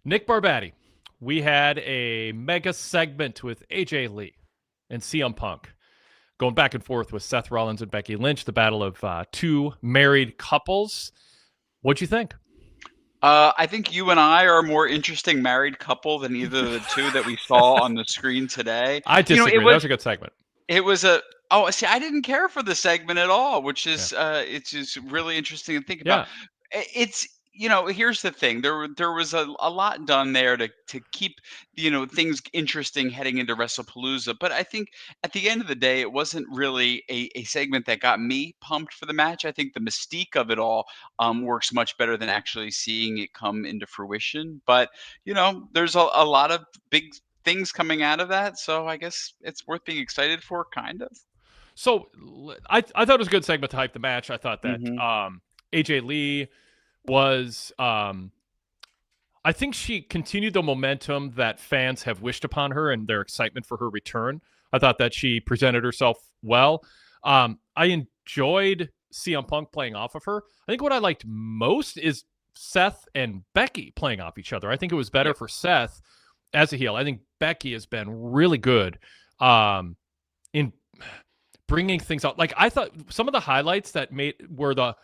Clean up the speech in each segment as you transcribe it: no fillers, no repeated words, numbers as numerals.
Nick Barbati, we had a mega segment with AJ Lee and CM Punk going back and forth with Seth Rollins and Becky Lynch, the battle of two married couples. What'd you think? I think you and I are a more interesting married couple than either of the two that we saw on the screen today. I You know, disagree. That was a good segment. it was a oh, see, I didn't care for the segment at all, which Yeah. is it's just really interesting to think about. Yeah. It's here's the thing. There was a lot done there to keep things interesting heading into WrestlePalooza. But I think at the end of the day, it wasn't really a segment that got me pumped for the match. I think the mystique of it all works much better than actually seeing it come into fruition. But there's a lot of big things coming out of that, so I guess it's worth being excited for, kind of. So I thought it was a good segment to hype the match. I thought that Mhm. AJ Lee was I think she continued the momentum that fans have wished upon her and their excitement for her return. I thought that she presented herself well. I enjoyed CM Punk playing off of her. I think what I liked most is Seth and Becky playing off each other. I think it was better Yep. for Seth as a heel. I think Becky has been really good in bringing things out. Like I thought some of the highlights that were the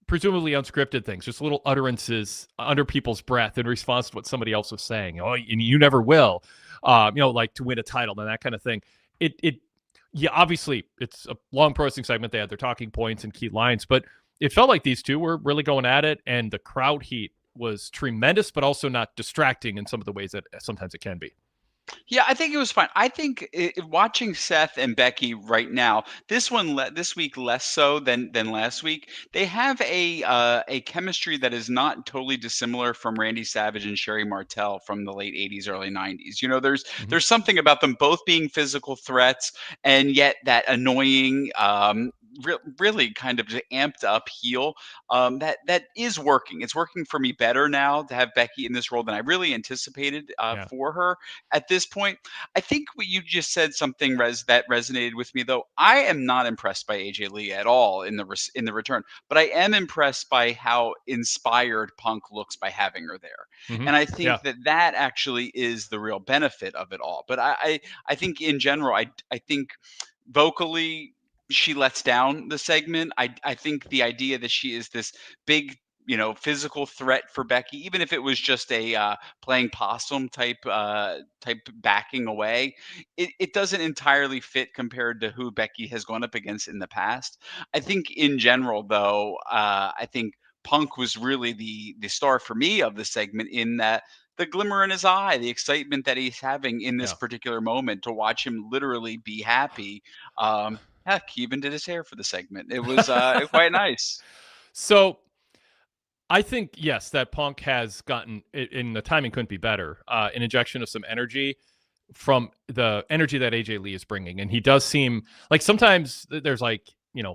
presumably unscripted things, just little utterances under people's breath in response to what somebody else was saying. Oh, and you never will, like to win a title and that kind of thing. Yeah, obviously it's a long pro wrestling segment. They had their talking points and key lines, but it felt like these two were really going at it, and the crowd heat was tremendous, but also not distracting in some of the ways that sometimes it can be. Yeah, I think it was fine. I think watching Seth and Becky right now, this week less so than last week. They have a chemistry that is not totally dissimilar from Randy Savage and Sherry Martel from the late '80s, early '90s. There's Mhm. there's something about them both being physical threats, and yet that annoying, really kind of amped up heel that is working. It's working for me better now to have Becky in this role than I really anticipated Yeah. for her at this point. I think what you just said something that resonated with me though. I am not impressed by AJ Lee at all in the return, but I am impressed by how inspired Punk looks by having her there. Hmm. And I think Yeah. that actually is the real benefit of it all. But I think in general, I think vocally she lets down the segment. I think the idea that she is this big, physical threat for Becky, even if it was just a playing possum type backing away, it doesn't entirely fit compared to who Becky has gone up against in the past. I think in general, though, I think Punk was really the star for me of the segment, in that the glimmer in his eye, the excitement that he's having in this Yeah. particular moment, to watch him literally be happy. Heck, he even did his hair for the segment. It was quite nice. So I think yes, that Punk has gotten, and the timing couldn't be better. An injection of some energy from the energy that AJ Lee is bringing, and he does seem like sometimes there's like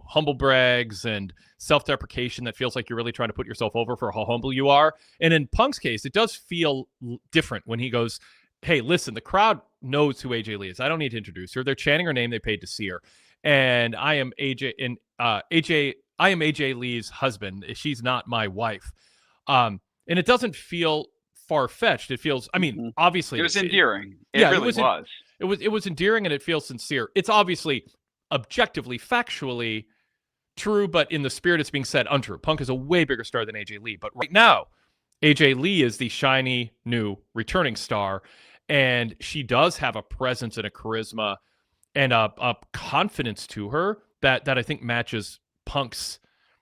humble brags and self-deprecation that feels like you're really trying to put yourself over for how humble you are. And in Punk's case, it does feel different when he goes, "Hey, listen, the crowd knows who AJ Lee is. I don't need to introduce her. They're chanting her name. They paid to see her, and I am AJ and AJ. I am AJ Lee's husband. She's not my wife." And it doesn't feel far fetched. It feels, I mean, Mhm. obviously It it was is. endearing. It Yeah, it really wasn't. was. It was endearing, and it feels sincere. It's obviously objectively, factually true, but in the spirit it's being said untrue. Punk is a way bigger star than AJ Lee, but right now AJ Lee is the shiny new returning star, and she does have a presence and a charisma and a confidence to her that I think matches Punk's,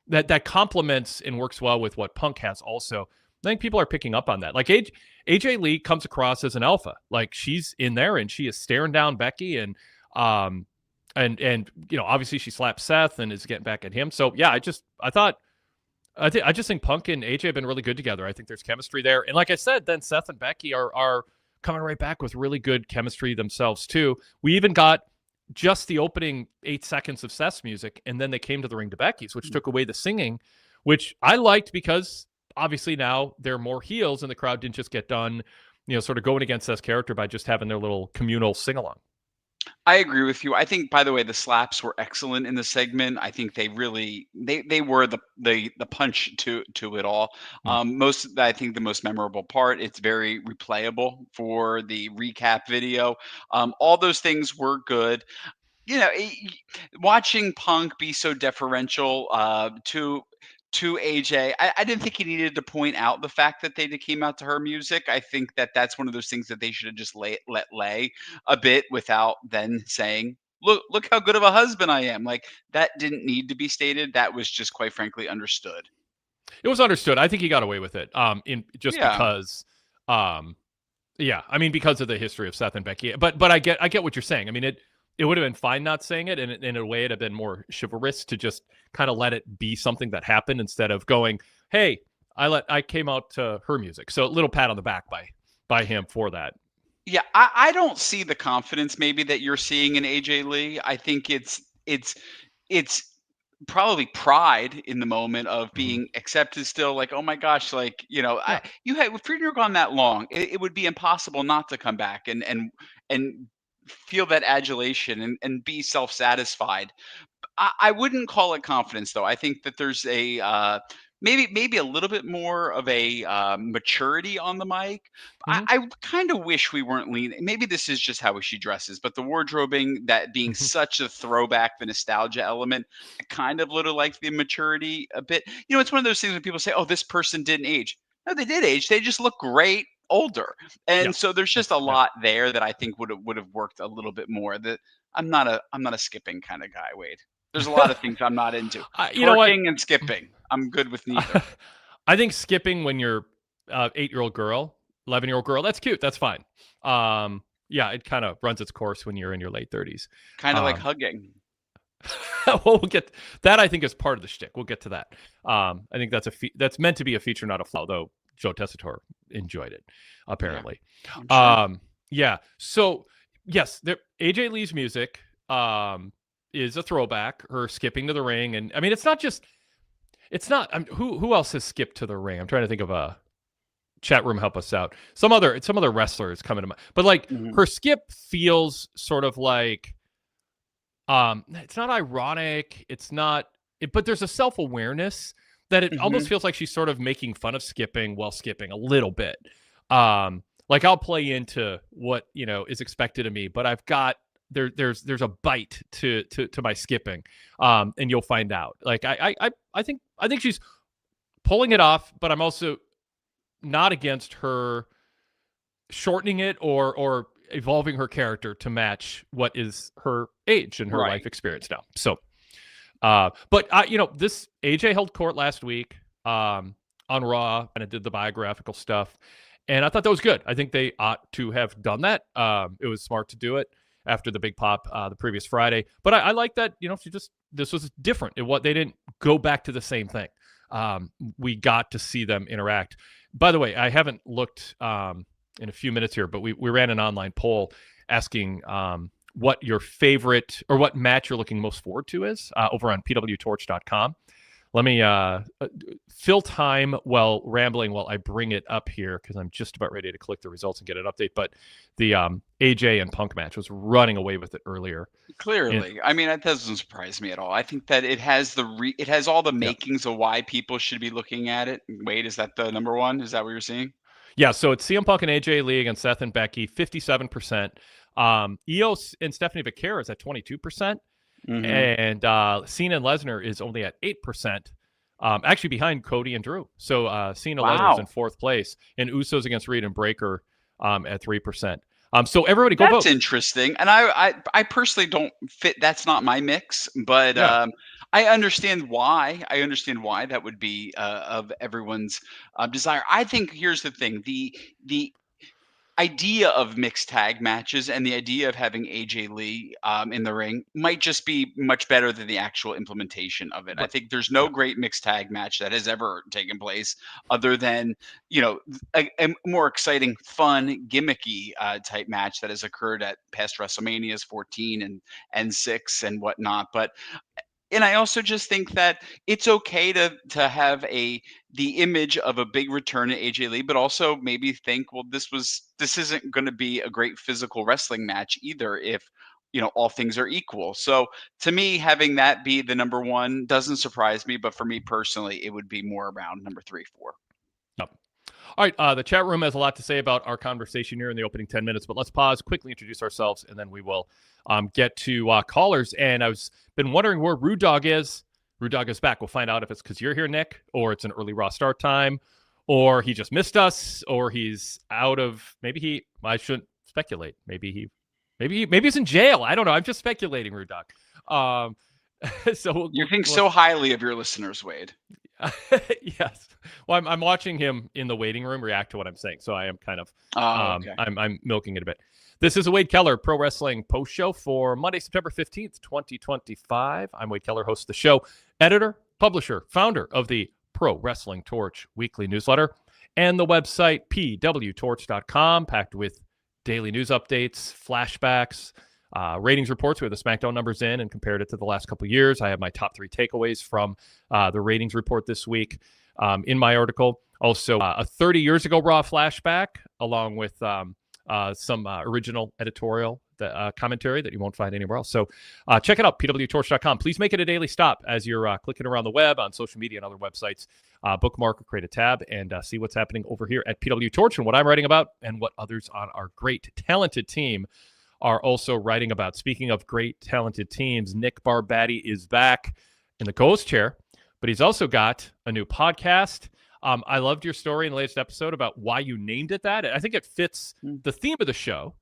that complements and works well with what Punk has also. I think people are picking up on that. Like AJ Lee comes across as an alpha. Like she's in there and she is staring down Becky, um and obviously she slapped Seth and is getting back at him. So yeah, I just think Punk and AJ have been really good together. I think there's chemistry there. And like I said, then Seth and Becky are coming right back with really good chemistry themselves too. We even got just the opening 8 seconds of Seth's music, and then they came to the ring to Becky's, which took away the singing, which I liked because obviously now they're more heels and the crowd didn't just get done, sort of going against Seth's character by just having their little communal sing along. I agree with you. I think, by the way, the slaps were excellent in the segment. I think they really they were the punch to it all. Mm. I think the most memorable part. It's very replayable for the recap video. All those things were good. You know, watching Punk be so deferential to AJ, I didn't think he needed to point out the fact that they came out to her music. I think that that's one of those things that they should have just let lay a bit without then saying, "Look how good of a husband I am." Like that didn't need to be stated. That was just quite frankly understood. It was understood. I think he got away with it. In just Yeah. because, yeah, I mean, because of the history of Seth and Becky. But I get what you're saying. I mean, it would have been fine not saying it, and in a way, it'd have been more chivalrous to just kind of let it be something that happened instead of going, "Hey, I came out to her music." So a little pat on the back by him for that. Yeah, I don't see the confidence maybe that you're seeing in AJ Lee. I think it's probably pride in the moment of Mhm. being accepted still, like, "Oh my gosh," like, Yeah. if you're gone that long, it would be impossible not to come back and feel that adulation and be self-satisfied. I wouldn't call it confidence though. I think that there's a maybe a little bit more of a maturity on the mic. Hmm. I kind of wish we weren't leaning. Maybe this is just how she dresses, but the wardrobing that being Hmm. such a throwback, the nostalgia element, I kind of little like the maturity a bit. It's one of those things when people say, "Oh, this person didn't age." No, they did age. They just look great older, Yeah. and so there's just a That's yeah. lot there that I think would have worked a little bit more. That I'm not a skipping kind of guy, Wade. There's a lot of things I'm not into. You know what? Twerking and skipping, I'm good with neither. I think skipping when you're 8-year-old girl, 11-year-old girl, that's cute. That's fine. Yeah, it kind of runs its course when you're in your late 30s. Kinda like Um, hugging. well, we'll get that. I think is part of the shtick. We'll get to that. I think that's meant to be a feature, not a flaw. Though Joe Tessitore enjoyed it, Yeah, apparently. I'm sure. Um, yeah. So yes, AJ Lee's music is a throwback. Her skipping to the ring, and I mean, it's not just. It's not. Who else has skipped to the ring? I'm trying to think of a chat room. Help us out. Some other wrestlers coming to mind. But like Mhm, her skip feels sort of like it's not ironic. It's not. But there's a self awareness that it almost mhm. feels like she's sort of making fun of skipping while skipping a little bit. Like I'll play into what is expected of me, but I've got there's a bite to my skipping, and you'll find out. Like I think she's pulling it off, but I'm also not against her shortening it or evolving her character to match what is her age and her life Right. experience now. So, but this AJ held court last week on Raw, and it did the biographical stuff, and I thought that was good. I think they ought to have done that. It was smart to do it after the big pop the previous Friday, but I like that. This was different. They didn't go back to the same thing. We got to see them interact. By the way, I haven't looked in a few minutes here, but we ran an online poll asking what your favorite or what match you're looking most forward to is over on PWTorch.com. Let me fill time while rambling while I bring it up here because I'm just about ready to click the results and get an update. But the AJ and Punk match was running away with it earlier. Clearly. I mean, that doesn't surprise me at all. I think that it has all the Yeah. makings of why people should be looking at it. Wait, is that the number one? Is that what you're seeing? Yeah, so it's CM Punk and AJ Lee against Seth and Becky, 57%. EOS and Stephanie Vaquera is at 22%. Mhm. And Cena and Lesnar is only at 8%, actually behind Cody and Drew. So Cena Lesnar's in Wow. fourth place, and Usos against Reed and Breaker at 3%. So everybody go That's vote. interesting, and I personally don't fit that's not my mix, but, Yeah. I understand why. I understand why that would be, of everyone's, desire. I think here's the thing, the idea of mixed tag matches and the idea of having AJ Lee in the ring might just be much better than the actual implementation of it. I Right. think there's no Yeah. great mixed tag match that has ever taken place other than a more exciting, fun, gimmicky type match that has occurred at past WrestleManias 14 and 6 and whatnot. But and I also just think that it's okay to have the image of a big return at AJ Lee, but also maybe think, well, this isn't going to be a great physical wrestling match either if all things are equal. So to me, having that be the number one doesn't surprise me. But for me personally, it would be more around number 3, 4. Yep. All right, the chat room has a lot to say about our conversation here in the opening 10 minutes, but let's pause, quickly introduce ourselves, and then we will get to callers. And I've been wondering where Rudedog is. Rudedog is back. We'll find out if it's because you're here, Nick, or it's an early Raw start time, or he just missed us, or he's out of, I shouldn't speculate. Maybe he's in jail. I don't know. I'm just speculating, Rudedog. So you think so highly of your listeners, Wade. Yes. Well, I'm watching him in the waiting room react to what I'm saying, so I am kind of okay. I'm milking it a bit. This is a Wade Keller Pro Wrestling post show for Monday, September 15th, 2025. I'm Wade Keller, host of the show, editor, publisher, founder of the Pro Wrestling Torch weekly newsletter and the website PWTorch.com, packed with daily news updates, flashbacks, ratings reports. We have the SmackDown numbers in and compared it to the last couple of years. I have my top 3 takeaways from the ratings report this week in my article. Also, a 30 years ago Raw flashback, along with some original editorial commentary that you won't find anywhere else. So check it out, PWTorch.com. Please make it a daily stop as you're clicking around the web on social media and other websites. Bookmark or create a tab and see what's happening over here at PWTorch and what I'm writing about and what others on our great, talented team are also writing about. Speaking of great, talented teams, Nick Barbati is back in the co-host chair, but he's also got a new podcast. I loved your story in the latest episode about why you named it that. I think it fits the theme of the show.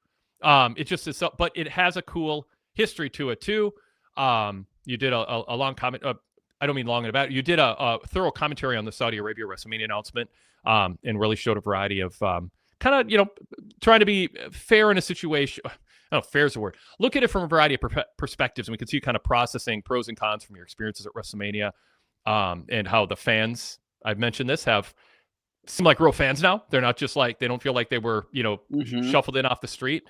It just is, but it has a cool history to it too. You did a long comment. I don't mean long and about it. You did a thorough commentary on the Saudi Arabia WrestleMania announcement, and really showed a variety of kind of trying to be fair in a situation. I don't know, fair is the word. Look at it from a variety of perspectives, and we can see you kind of processing pros and cons from your experiences at WrestleMania, and how the fans, I've mentioned this, seem like real fans now. They're not just like, they don't feel like they were, shuffled in off the street.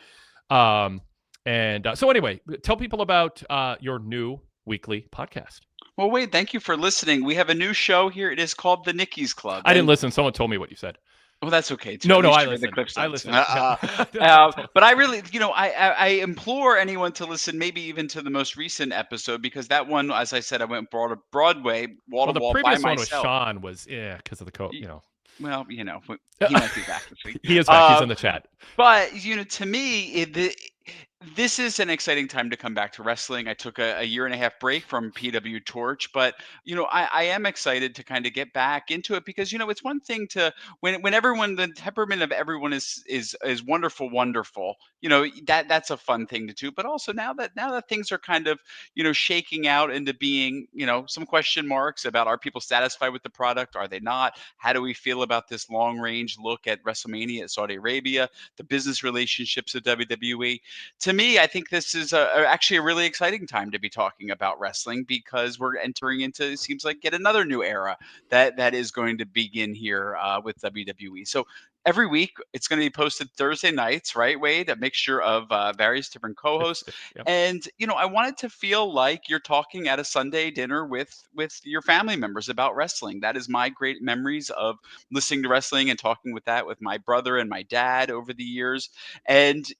So anyway, tell people about your new weekly podcast. Well, Wade, thank you for listening. We have a new show here. It is called The Nicky's Club. I didn't listen. Someone told me what you said. Well, that's okay too. No, I listened. But I really, I implore anyone to listen, maybe even to the most recent episode, because that one, as I said, I went Broadway, wall to wall by myself. The previous one with Sean was because of the Well, he might be back this week. He is back. He's in the chat. But to me, this is an exciting time to come back to wrestling. I took a year and a half break from PWTorch, but I am excited to kind of get back into it, because it's one thing to when everyone, the temperament of everyone is wonderful. That's a fun thing to do. But also now that things are kind of shaking out into being some question marks about, are people satisfied with the product? Are they not? How do we feel about this long range look at WrestleMania at Saudi Arabia, the business relationships at WWE? To me, I think this is actually a really exciting time to be talking about wrestling, because we're entering into, it seems like, yet another new era that is going to begin here with WWE. So every week it's going to be posted Thursday nights, right, Wade? A mixture of various different co-hosts. Yep. And I wanted to feel like you're talking at a Sunday dinner with your family members about wrestling. That is my great memories of listening to wrestling and talking with my brother and my dad over the years. And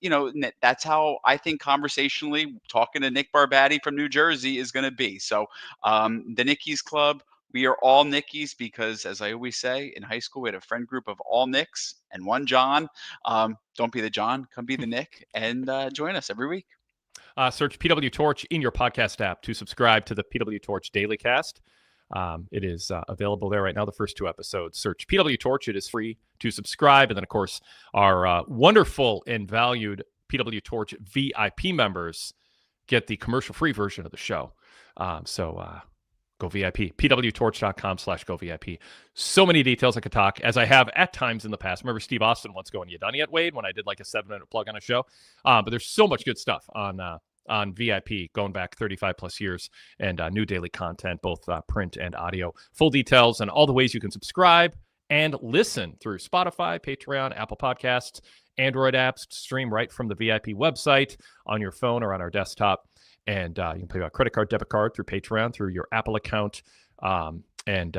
that's how I think conversationally talking to Nick Barbati from New Jersey is going to be. So the Nicky's Club, we are all Nickies, because, as I always say, in high school we had a friend group of all Nicks and one John. Don't be the John, come be the Nick, and join us every week. Search PWTorch in your podcast app to subscribe to the PWTorch Daily Cast. It is available there right now, the first 2 episodes. Search PWTorch. It is free to subscribe. And then, of course, our wonderful and valued PWTorch VIP members get the commercial-free version of the show. Go VIP, pwtorch.com/go VIP. So many details I could talk, as I have at times in the past. Remember Steve Austin once going, "You done yet, Wade?" when I did like a 7-minute plug on a show. But there's so much good stuff on VIP going back 35 plus years, and new daily content, both print and audio. Full details and all the ways you can subscribe and listen through Spotify, Patreon, Apple Podcasts, Android apps, stream right from the VIP website on your phone or on our desktop. And you can pay by credit card, debit card, through Patreon, through your Apple account, and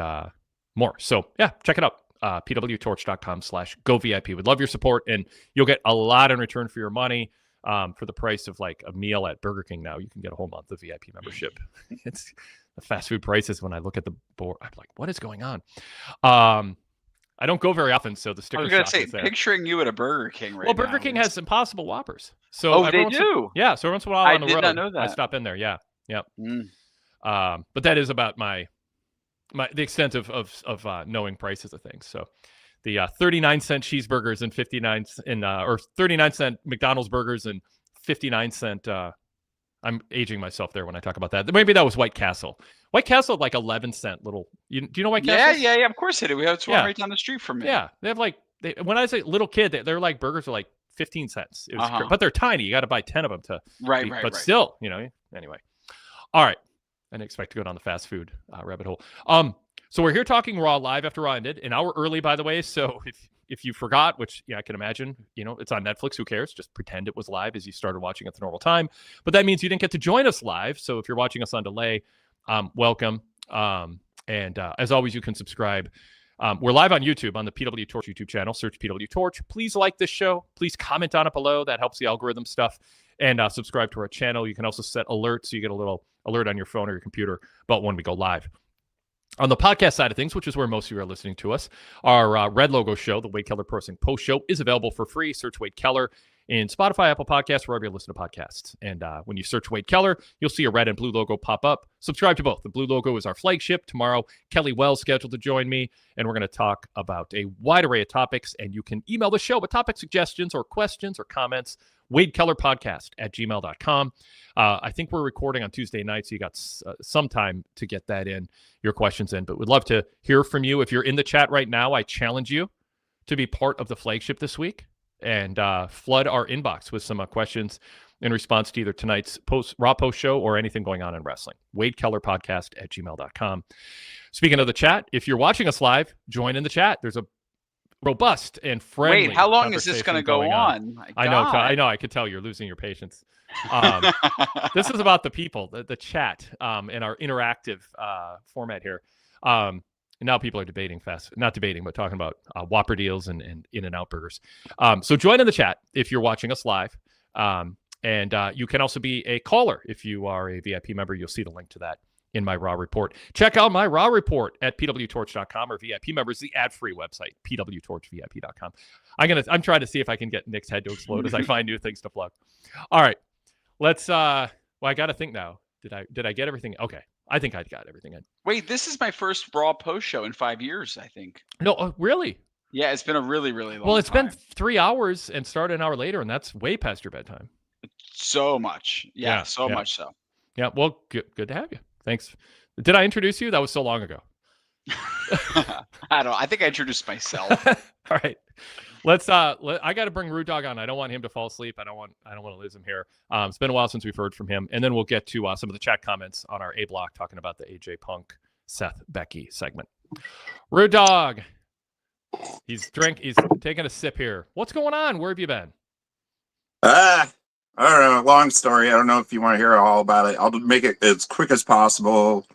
more. So, yeah, check it out. pwtorch.com/go VIP. We'd love your support, and you'll get a lot in return for your money. For the price of like a meal at Burger King now, you can get a whole month of VIP membership. It's the fast food prices. When I look at the board, I'm like, what is going on? I don't go very often, so the I sticker was gonna shock say, is there. picturing you at a Burger King right now. Well, Burger King has Impossible Whoppers. So they do? Yeah, so every once in a while I on the did road, not know I that. stop in there. Yeah, yep. Mm. But that is about the extent of knowing prices of things. So the 39-cent cheeseburgers and 39-cent McDonald's burgers and 59-cent. I'm aging myself there when I talk about that. Maybe that was White Castle. White Castle had like 11-cent little. Do you know White Castle? Yeah. Of course they do. We have one right down the street from me. Yeah, they have like when I say little kid, they're like burgers are like 15 cents. It was but they're tiny. You got to buy 10 of them to. Right. But still, anyway. All right. I didn't expect to go down the fast food rabbit hole. So we're here talking Raw live after Raw ended, an hour early, by the way. So if you forgot, which I can imagine, it's on Netflix. Who cares? Just pretend it was live as you started watching at the normal time. But that means you didn't get to join us live. So if you're watching us on delay, welcome. And as always, you can subscribe. We're live on YouTube on the PWTorch YouTube channel. Search PWTorch. Please like this show. Please comment on it below. That helps the algorithm stuff. And subscribe to our channel. You can also set alerts so you get a little alert on your phone or your computer about when we go live. On the podcast side of things, which is where most of you are listening to us, our red logo show, the Wade Keller Pro Wrestling Post Show, is available for free. Search Wade Keller in Spotify, Apple Podcasts, wherever you listen to podcasts. And when you search Wade Keller, you'll see a red and blue logo pop up. Subscribe to both. The blue logo is our flagship. Tomorrow, Kelly Wells scheduled to join me, and we're going to talk about a wide array of topics. And you can email the show with topic suggestions or questions or comments, wadekellerpodcast@gmail.com. I think we're recording on Tuesday night, so you got some time to get that in, your questions in. But we'd love to hear from you. If you're in the chat right now, I challenge you to be part of the flagship this week and flood our inbox with some questions in response to either tonight's Raw post show or anything going on in wrestling. wadekellerpodcast@gmail.com. Speaking of the chat, if you're watching us live, join in the chat. There's a robust and friendly. Wait, how long is this going to go on? I know. I could tell you're losing your patience. This is about the people, the chat, and our interactive format here. And now people are not debating, but talking about Whopper deals and In-N-Out burgers. So join in the chat if you're watching us live. And you can also be a caller. If you are a VIP member, you'll see the link to that in my Raw report. Check out my Raw report at PWTorch.com or VIP members, the ad-free website, PWTorchVIP.com. I'm trying to see if I can get Nick's head to explode as I find new things to plug. All right. Let's I got to think now. Did I get everything? Okay. I think I got everything in. Wait, this is my first Raw post show in 5 years, I think. No, really? Yeah, it's been a really, really long time. Well, it's been 3 hours and started an hour later, and that's way past your bedtime. So much. Yeah, so much so. Yeah, well, good to have you. Thanks. Did I introduce you? That was so long ago. I think I introduced myself. All right. Let's I got to bring Rudedog on. I don't want him to fall asleep. I don't want to lose him here. It's been a while since we've heard from him, and then we'll get to some of the chat comments on our A block talking about the AJ Punk Seth Becky segment. Rudedog. He's taking a sip here. What's going on? Where have you been? I don't know. Long story. I don't know if you want to hear all about it. I'll make it as quick as possible.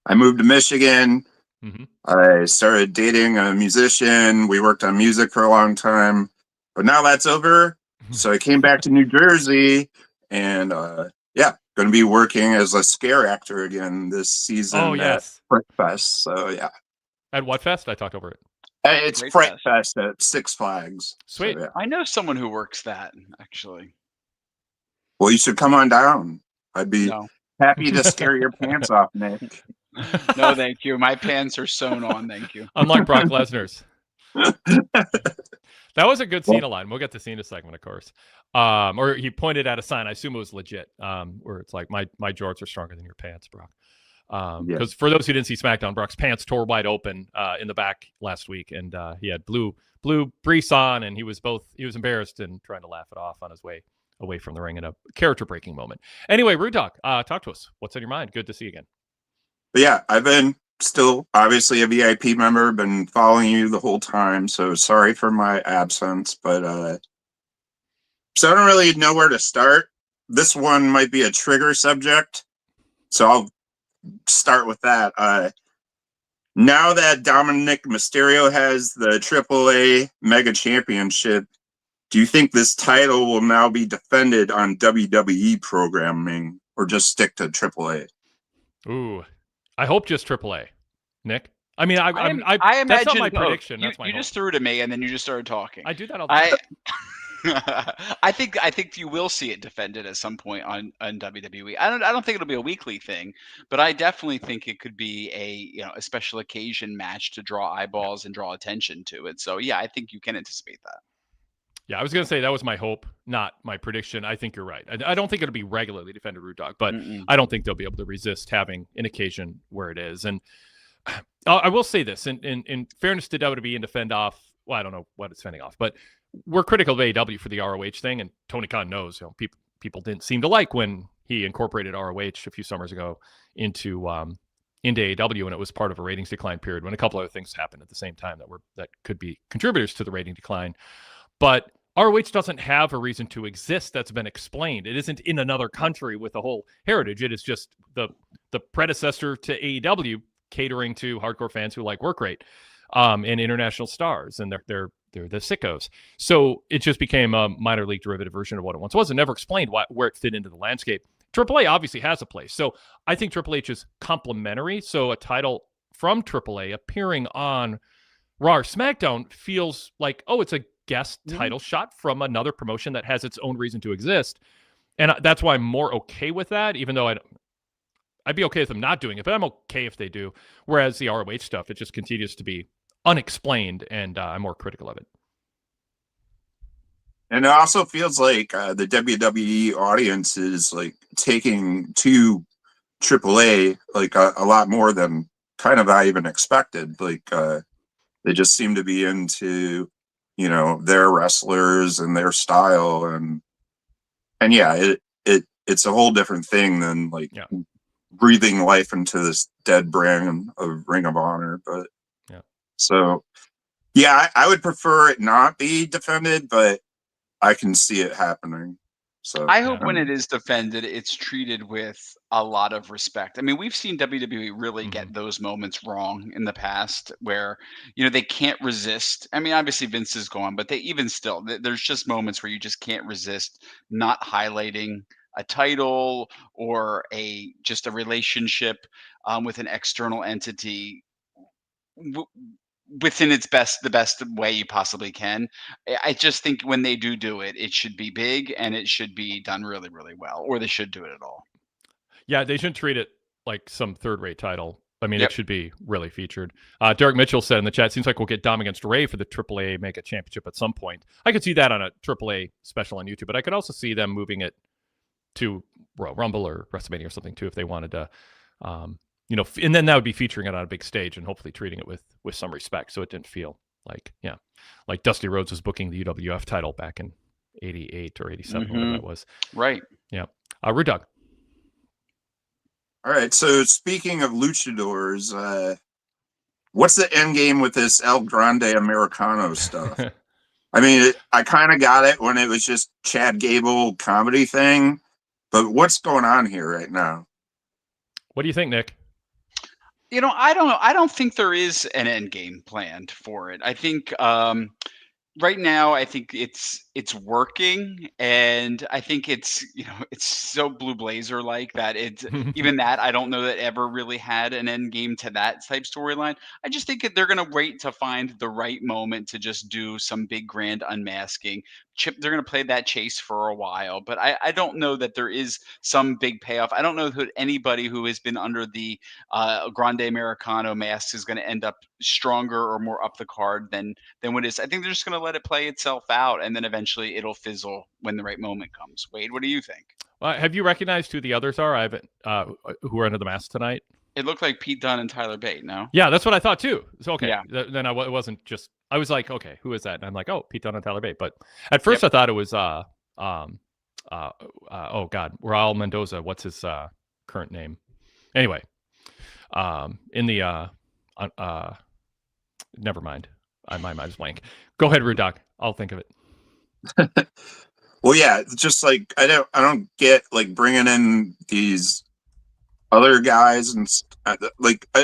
I moved to Michigan. Mm-hmm. I started dating a musician. We worked on music for a long time, but now that's over. So I came back to New Jersey, and going to be working as a scare actor again this season. Oh, yes. At Frick Fest. So yeah. At what fest? I talked over it. It's Frick Fest at Six Flags. Sweet. So, yeah. I know someone who works that, actually. Well, you should come on down. I'd be happy to scare your pants off, Nick. No, thank you. My pants are sewn on. Thank you. Unlike Brock Lesnar's. That was a good Cena line. We'll get to Cena segment, of course. Or he pointed at a sign. I assume it was legit. Where it's like my jorts are stronger than your pants, Brock. Because for those who didn't see SmackDown, Brock's pants tore wide open in the back last week, and he had blue briefs on, and he was embarrassed and trying to laugh it off on his way away from the ring in a character-breaking moment. Anyway, Rudedog, talk to us. What's on your mind? Good to see you again. But yeah, I've been still obviously a VIP member, been following you the whole time, so sorry for my absence, but so I don't really know where to start. This one might be a trigger subject, so I'll start with that. Now that Dominic Mysterio has the AAA Mega Championship, do you think this title will now be defended on WWE programming or just stick to AAA? Ooh, I hope just AAA. Nick? I mean, I imagine that's not my both. prediction. You, That's my you hope. just threw it at me, and then you just started talking. I do that all the time. I think you will see it defended at some point on WWE. I don't think it'll be a weekly thing, but I definitely think it could be a special occasion match to draw eyeballs and draw attention to it. So yeah, I think you can anticipate that. Yeah, I was going to say that was my hope, not my prediction. I think you're right. I don't think it'll be regularly defended Rudedog, but I don't think they'll be able to resist having an occasion where it is. And I will say this, in fairness to WWE and defend off, well, I don't know what it's fending off, but we're critical of AEW for the ROH thing, and Tony Khan knows, people didn't seem to like when he incorporated ROH a few summers ago into AEW, and it was part of a ratings decline period when a couple other things happened at the same time that could be contributors to the rating decline. But ROH doesn't have a reason to exist that's been explained. It isn't in another country with a whole heritage. It is just the predecessor to AEW, catering to hardcore fans who like work rate and international stars, and they're the sickos. So it just became a minor league derivative version of what it once was, and never explained where it fit into the landscape. AAA obviously has a place. So I think Triple H is complementary. So a title from AAA appearing on Raw or SmackDown feels like, oh, it's a guest title shot from another promotion that has its own reason to exist. And that's why I'm more okay with that, even though I'd be okay with them not doing it, but I'm okay if they do. Whereas the ROH stuff, it just continues to be unexplained, and I'm more critical of it. And it also feels like the WWE audience is like taking to AAA like a lot more than kind of I even expected. Like they just seem to be into, their wrestlers and their style, and yeah, it's a whole different thing than breathing life into this dead brand of Ring of Honor. But so yeah, I would prefer it not be defended, but I can see it happening. So I hope when it is defended, it's treated with a lot of respect. I mean, we've seen WWE really get those moments wrong in the past where, they can't resist. I mean, obviously Vince is gone, but there's just moments where you just can't resist not highlighting a title or just a relationship with an external entity within the best way you possibly can. I just think when they do it, it should be big and it should be done really, really well, or they should do it at all. Yeah, they shouldn't treat it like some third-rate title. I mean, it should be really featured. Derek Mitchell said in the chat, seems like we'll get Dom against Ray for the AAA Mega Championship at some point. I could see that on a AAA special on YouTube, but I could also see them moving it to Royal Rumble or WrestleMania or something too if they wanted to. And then that would be featuring it on a big stage and hopefully treating it with some respect, so it didn't feel like Dusty Rhodes was booking the UWF title back in 88 or 87, whatever that was. Right. Yeah. Rudedog. All right. So speaking of luchadors, what's the end game with this El Grande Americano stuff? I mean, I kind of got it when it was just Chad Gable comedy thing, but what's going on here right now? What do you think, Nick? I don't know. I don't think there is an end game planned for it. I think right now, I think it's working, and I think it's so Blue Blazer like that. It's even that I don't know that ever really had an end game to that type storyline. I just think they're gonna wait to find the right moment to just do some big grand unmasking. They're gonna play that chase for a while, but I don't know that there is some big payoff. I don't know that anybody who has been under the Grande Americano mask is going to end up stronger or more up the card than what it is. I think they're just going to let it play itself out, and then eventually it'll fizzle when the right moment comes. Wade, what do you think? Have you recognized who the others are? I haven't. Who are under the mask tonight? It looked like Pete Dunne and Tyler Bate. No. Yeah, that's what I thought too. So okay, Yeah. Then it wasn't just. I was like, okay, who is that? And I'm like, oh, Pete Dunne and Tyler Bate. But at first I thought it was oh God, Raul Mendoza. What's his current name? Anyway, in the never mind. My mind's blank. Go ahead, Rudedog. I'll think of it. Well, yeah, it's just like I don't get like bringing in these other guys and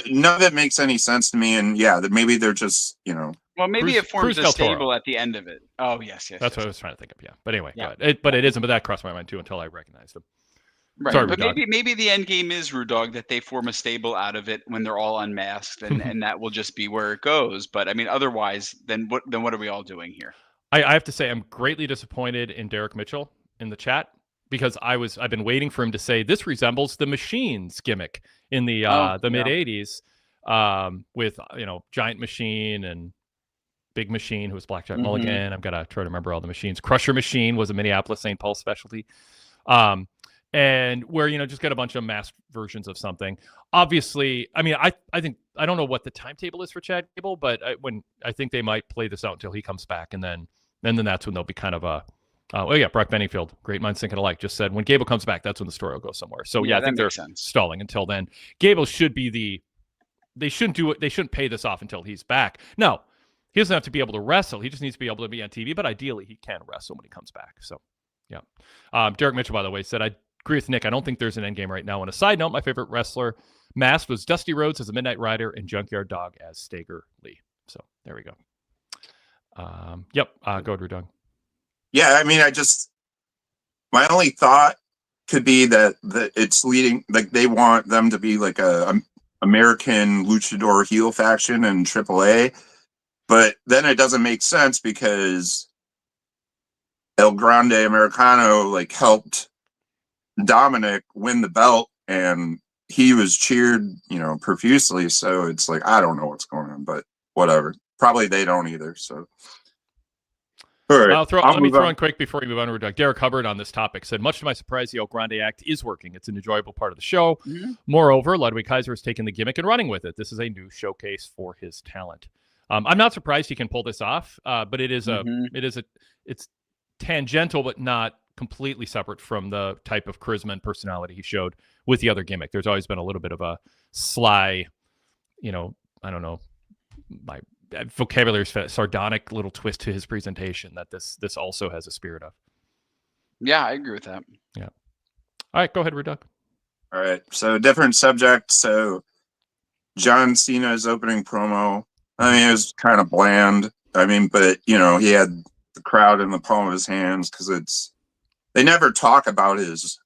none of it makes any sense to me. And yeah, that maybe they're just Well, Well, maybe it forms Cruz a del Toro. stable at the end of it. Oh, yes. That's what I was trying to think of. Yeah, but anyway, Yeah. go ahead. But it isn't. But that crossed my mind too until I recognized him. Right, Sorry, but Rudedog. maybe the end game is Rudedog, that they form a stable out of it when they're all unmasked, and that will just be where it goes. But I mean, otherwise, then what are we all doing here? I have to say I'm greatly disappointed in Derek Mitchell in the chat because I've been waiting for him to say this resembles the Machines gimmick in the mid '80s with Giant Machine and Big Machine, who was Blackjack Mulligan. I've got to try to remember all the machines. Crusher Machine was a Minneapolis St. Paul specialty. And where, just get a bunch of masked versions of something. Obviously, I mean, I think, I don't know what the timetable is for Chad Gable, but I think they might play this out until he comes back. And then that's when they'll be kind of Brock Benningfield, great minds thinking alike, just said when Gable comes back, that's when the story will go somewhere. So I think they're stalling until then. Gable should be they shouldn't do it. They shouldn't pay this off until he's back. No, he doesn't have to be able to wrestle. He just needs to be able to be on TV, but ideally he can wrestle when he comes back. So, yeah. Derek Mitchell, by the way, said, I agree with Nick. I don't think there's an end game right now. On a side note, my favorite wrestler masked was Dusty Rhodes as a Midnight Rider and Junkyard Dog as Stager Lee. So there we go. Go ahead, Rudedog. Yeah, I mean, my only thought could be that it's leading, like they want them to be like a American luchador heel faction in AAA, but then it doesn't make sense because El Grande Americano like helped Dominic win the belt and he was cheered, profusely. So it's like, I don't know what's going on, but whatever. Probably they don't either. So. Right. Let me throw in quick before we move on to Rudedog. Derek Hubbard on this topic said, much to my surprise, the El Grande act is working. It's an enjoyable part of the show. Mm-hmm. Moreover, Ludwig Kaiser has taken the gimmick and running with it. This is a new showcase for his talent. I'm not surprised he can pull this off, but it's tangential, but not completely separate from the type of charisma and personality he showed with the other gimmick. There's always been a little bit of a sly, I don't know, my vocabulary is sardonic little twist to his presentation that this also has a spirit of. Yeah, I agree with that. Yeah. All right, go ahead, Rudedog. All right, so different subject. So John Cena's opening promo, I mean, it was kind of bland. I mean, but he had the crowd in the palm of his hands because they never talk about his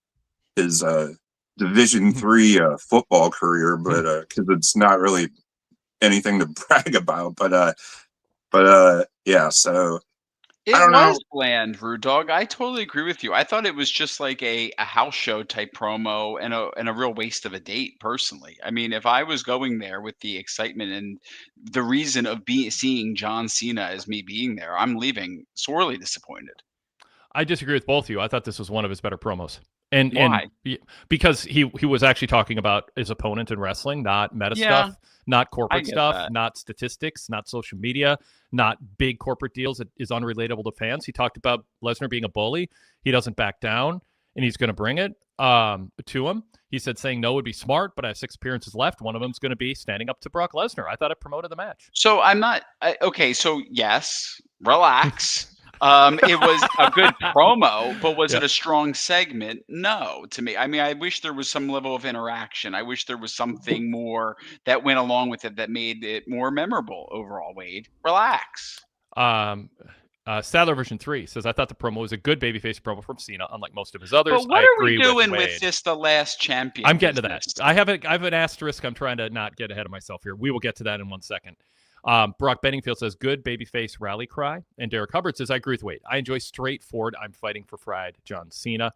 Division III football career, but because it's not really anything to brag about, but yeah, so it was bland, Rudedog. I totally agree with you. I thought it was just like a house show type promo and a real waste of a date, personally. I mean, if I was going there with the excitement and the reason of seeing John Cena as me being there, I'm leaving sorely disappointed. I disagree with both of you. I thought this was one of his better promos. And why? And because he was actually talking about his opponent in wrestling, not meta stuff, not corporate stuff, not statistics, not social media, not big corporate deals that is unrelatable to fans. He talked about Lesnar being a bully. He doesn't back down, and he's going to bring it to him. He said saying no would be smart, but I have 6 appearances left. One of them is going to be standing up to Brock Lesnar. I thought it promoted the match. So I'm not okay. So yes, relax. It was a good promo, but was it a strong segment? No, to me. I mean, I wish there was some level of interaction. I wish there was something more that went along with it that made it more memorable overall. Wade, relax. Sadler version 3 says, I thought the promo was a good babyface promo from Cena, unlike most of his others. But what are we doing with this, the last champion? I'm getting to that. I have an asterisk. I'm trying to not get ahead of myself here. We will get to that in 1 second. Brock Benningfield says, good babyface rally cry. And Derek Hubbard says, I agree with Wade. I enjoy straightforward, I'm fighting for fried John Cena.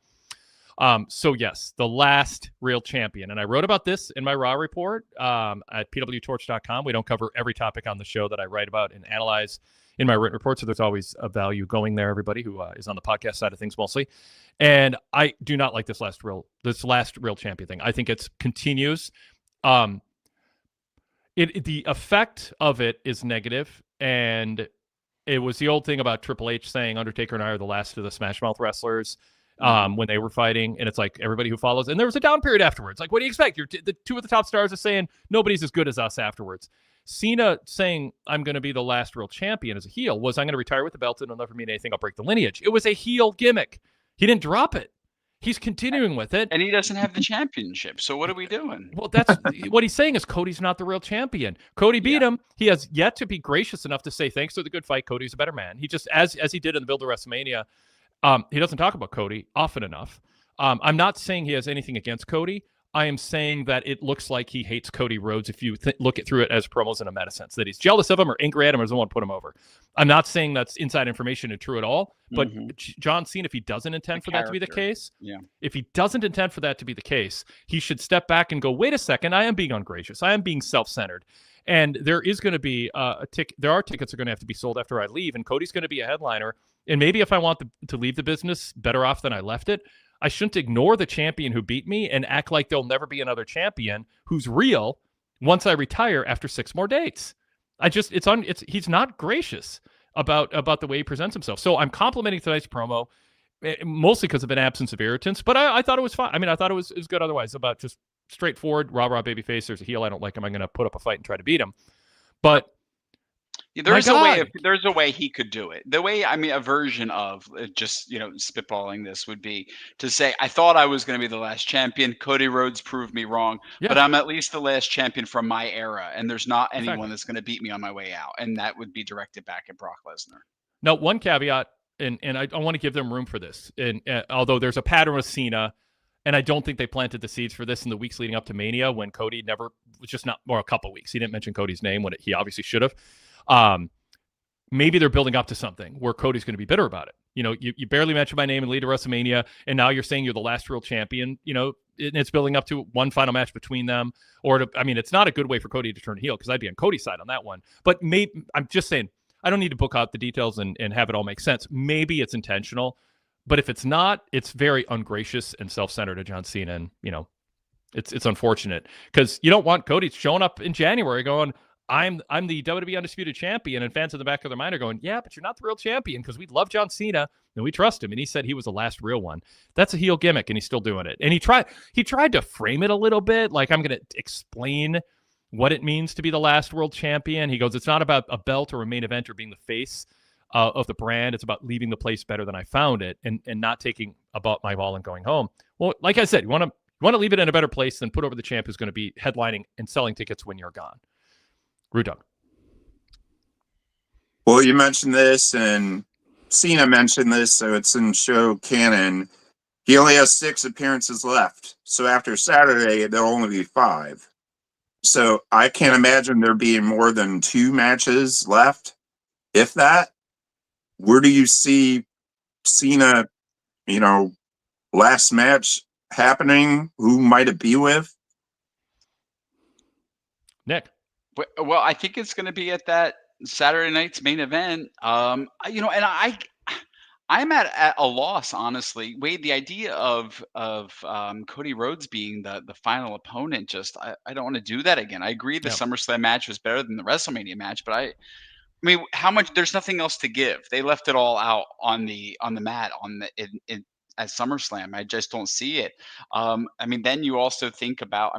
So yes, the last real champion. And I wrote about this in my Raw report at PWTorch.com. We don't cover every topic on the show that I write about and analyze in my written report. So there's always a value going there, everybody who is on the podcast side of things mostly. And I do not like this last real champion thing. I think it continues. The effect of it is negative, and it was the old thing about Triple H saying Undertaker and I are the last of the Smash Mouth wrestlers when they were fighting, and it's like everybody who follows, and there was a down period afterwards. Like, what do you expect? The 2 of the top stars are saying nobody's as good as us afterwards. Cena saying I'm going to be the last real champion as a heel was I'm going to retire with the belt and it'll never mean anything. I'll break the lineage. It was a heel gimmick. He didn't drop it. He's continuing with it. And he doesn't have the championship. So what are we doing? Well, that's what he's saying is Cody's not the real champion. Cody beat him. He has yet to be gracious enough to say, thanks for the good fight, Cody's a better man. He just, as he did in the build to WrestleMania, he doesn't talk about Cody often enough. I'm not saying he has anything against Cody. I am saying that it looks like he hates Cody Rhodes if you look through it as promos in a meta sense, that he's jealous of him or angry at him or doesn't want to put him over. I'm not saying that's inside information and true at all, but John Cena, if he doesn't intend for that to be the case, if he doesn't intend for that to be the case, he should step back and go, wait a second, I am being ungracious. I am being self-centered. And there is going to be there are tickets that are going to have to be sold after I leave, and Cody's going to be a headliner. And maybe if I want to leave the business better off than I left it, I shouldn't ignore the champion who beat me and act like there'll never be another champion who's real once I retire after 6 more dates. He's not gracious about the way he presents himself. So I'm complimenting tonight's promo, mostly because of an absence of irritants, but I thought it was fine. I mean, I thought it was good otherwise, about just straightforward, rah babyface. There's a heel I don't like him. I'm going to put up a fight and try to beat him. But there's a way he could do it. The way, I mean, a version of just, spitballing this would be to say, I thought I was going to be the last champion. Cody Rhodes proved me wrong, but I'm at least the last champion from my era. And there's not anyone that's going to beat me on my way out. And that would be directed back at Brock Lesnar. Now, one caveat, and I want to give them room for this. And although there's a pattern with Cena, and I don't think they planted the seeds for this in the weeks leading up to Mania when Cody was just not, or a couple weeks. He didn't mention Cody's name when he obviously should have. Maybe they're building up to something where Cody's going to be bitter about it. You barely mentioned my name and lead to WrestleMania, and now you're saying you're the last real champion. And it's building up to one final match between them. It's not a good way for Cody to turn heel, because I'd be on Cody's side on that one. But I'm just saying, I don't need to book out the details and have it all make sense. Maybe it's intentional, but if it's not, it's very ungracious and self-centered to John Cena, and it's unfortunate, because you don't want Cody showing up in January going, I'm the WWE Undisputed Champion, and fans in the back of their mind are going, yeah, but you're not the real champion, because we love John Cena and we trust him, and he said he was the last real one. That's a heel gimmick, and he's still doing it. And he tried to frame it a little bit, like, I'm going to explain what it means to be the last world champion. He goes, it's not about a belt or a main event or being the face of the brand. It's about leaving the place better than I found it, and not taking about my ball and going home. Well, like I said, you want to leave it in a better place than put over the champ who's going to be headlining and selling tickets when you're gone. Rudedog. Well, you mentioned this, and Cena mentioned this, so it's in show canon. He only has 6 appearances left. So after Saturday, there'll only be 5. So I can't imagine there being more than 2 matches left, if that. Where do you see Cena, last match happening? Who might it be with? Nick. Well, I think it's going to be at that Saturday night's main event. And I'm at a loss, honestly. Wade, the idea of Cody Rhodes being the final opponent, I don't want to do that again. I agree the SummerSlam match was better than the WrestleMania match, but I mean, how much? There's nothing else to give. They left it all out on the mat at SummerSlam. I just don't see it. Then you also think about.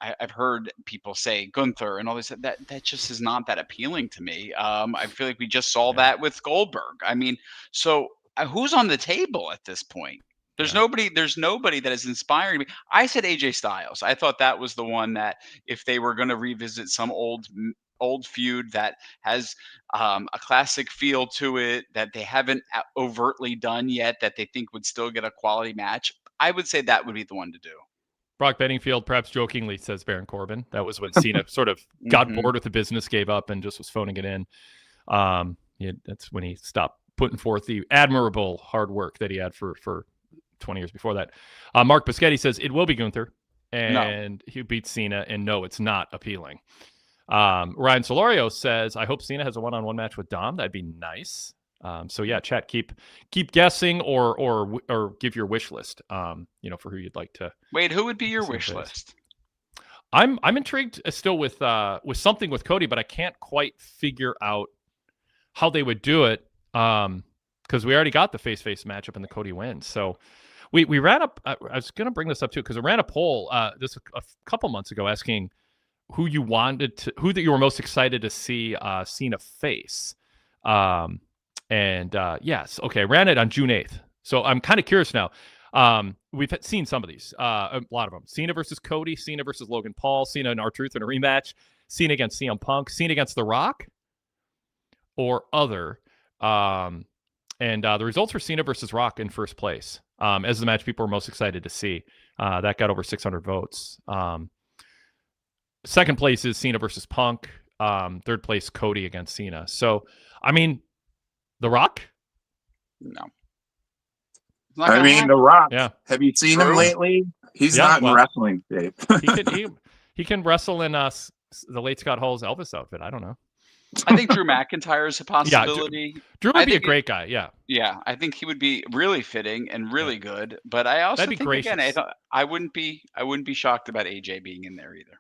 I've heard people say Gunther and all this. That just is not that appealing to me. I feel like we just saw that with Goldberg. So who's on the table at this point? There's nobody. There's nobody that is inspiring me. I said AJ Styles. I thought that was the one that, if they were going to revisit some old feud that has a classic feel to it, that they haven't overtly done yet, that they think would still get a quality match, I would say that would be the one to do. Brock Benningfield, perhaps jokingly, says Baron Corbin. That was when Cena sort of got bored with the business, gave up, and just was phoning it in. That's when he stopped putting forth the admirable hard work that he had for 20 years before that. Mark Biscotti says it will be Gunther, and he beats Cena, and no, it's not appealing. Ryan Solorio says, I hope Cena has a one-on-one match with Dom. That'd be nice. So yeah, chat, keep guessing or give your wish list, for who you'd like to. Wade, who would be your wish list? I'm intrigued still with something with Cody, but I can't quite figure out how they would do it. Because we already got the face-face matchup and the Cody wins. So we ran up, I was going to bring this up too, because I ran a poll this a couple months ago asking who you were most excited to see Cena face. Yes. Okay. I ran it on June 8th. So I'm kind of curious now. We've seen some of these, a lot of them. Cena versus Cody, Cena versus Logan Paul, Cena and R-Truth in a rematch, Cena against CM Punk, Cena against The Rock, or other. And the results for Cena versus Rock in first place, as the match people are most excited to see. That got over 600 votes. Second place is Cena versus Punk. Third place, Cody against Cena. So, I mean, The Rock? No. I mean, The Rock. Yeah. Have you seen him lately? He's not in wrestling shape. he can wrestle in the late Scott Hall's Elvis outfit. I don't know. I think Drew McIntyre is a possibility. Yeah, Drew would be a great guy. Yeah. Yeah, I think he would be really fitting and really good. But I also think again, I wouldn't be shocked about AJ being in there either.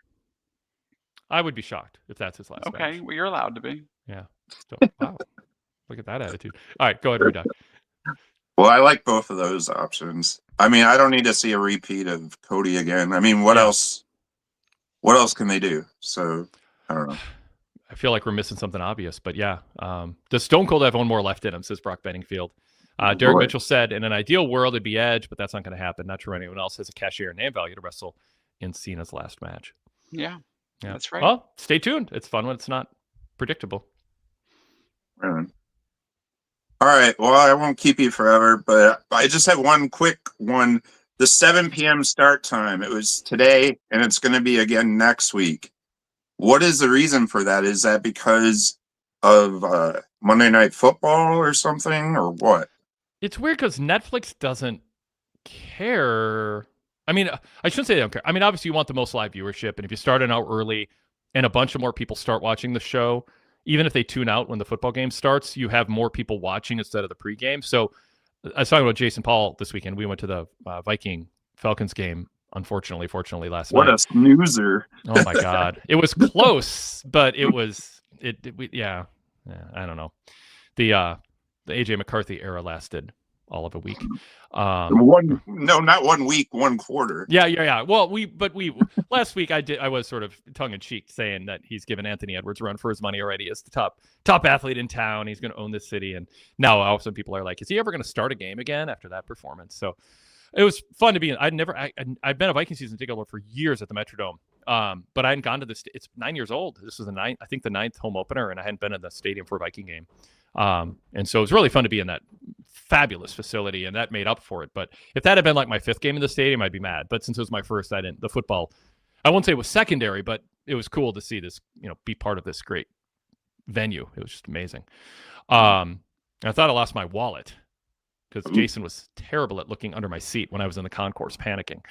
I would be shocked if that's his last match. Okay, well, you're allowed to be. Yeah. So, wow. Look at that attitude. All right, go ahead, Rudedog. Well, I like both of those options. I mean, I don't need to see a repeat of Cody again. I mean, what else? What else can they do? So, I don't know. I feel like we're missing something obvious, but yeah. Does Stone Cold have one more left in him, says Brock Benningfield. Derek Mitchell said, in an ideal world, it'd be Edge, but that's not going to happen. Not sure anyone else has a cashier name value to wrestle in Cena's last match. Yeah, that's right. Well, stay tuned. It's fun when it's not predictable. Right. All right. Well, I won't keep you forever, but I just have one quick one. The 7 p.m. start time, it was today, and it's going to be again next week. What is the reason for that? Is that because of Monday Night Football or something, or what? It's weird because Netflix doesn't care. I mean, I shouldn't say they don't care. I mean, obviously you want the most live viewership, and if you start it out early and a bunch of more people start watching the show, even if they tune out when the football game starts, you have more people watching instead of the pregame. So I was talking about Jason Paul this weekend. We went to the Viking-Falcons game. Fortunately, last night. What a snoozer! Oh my God, it was close, but I don't know. The AJ McCarthy era lasted all of a week. Not 1 week, 1 quarter. Yeah. Well, last week I was sort of tongue in cheek saying that he's given Anthony Edwards a run for his money already as the top athlete in town. He's going to own this city, and now all of a sudden people are like, is he ever going to start a game again after that performance? So. It was fun to be in. I've been a Viking season ticket holder for years at the Metrodome, but I hadn't gone to this. It's 9 years old. This was the 9th home opener, and I hadn't been in the stadium for a Viking game. And so it was really fun to be in that fabulous facility, and that made up for it. But if that had been like my 5th game in the stadium, I'd be mad. But since it was my first, I didn't. The football, I won't say it was secondary, but it was cool to see this, be part of this great venue. It was just amazing. I thought I lost my wallet, because Jason was terrible at looking under my seat when I was in the concourse panicking.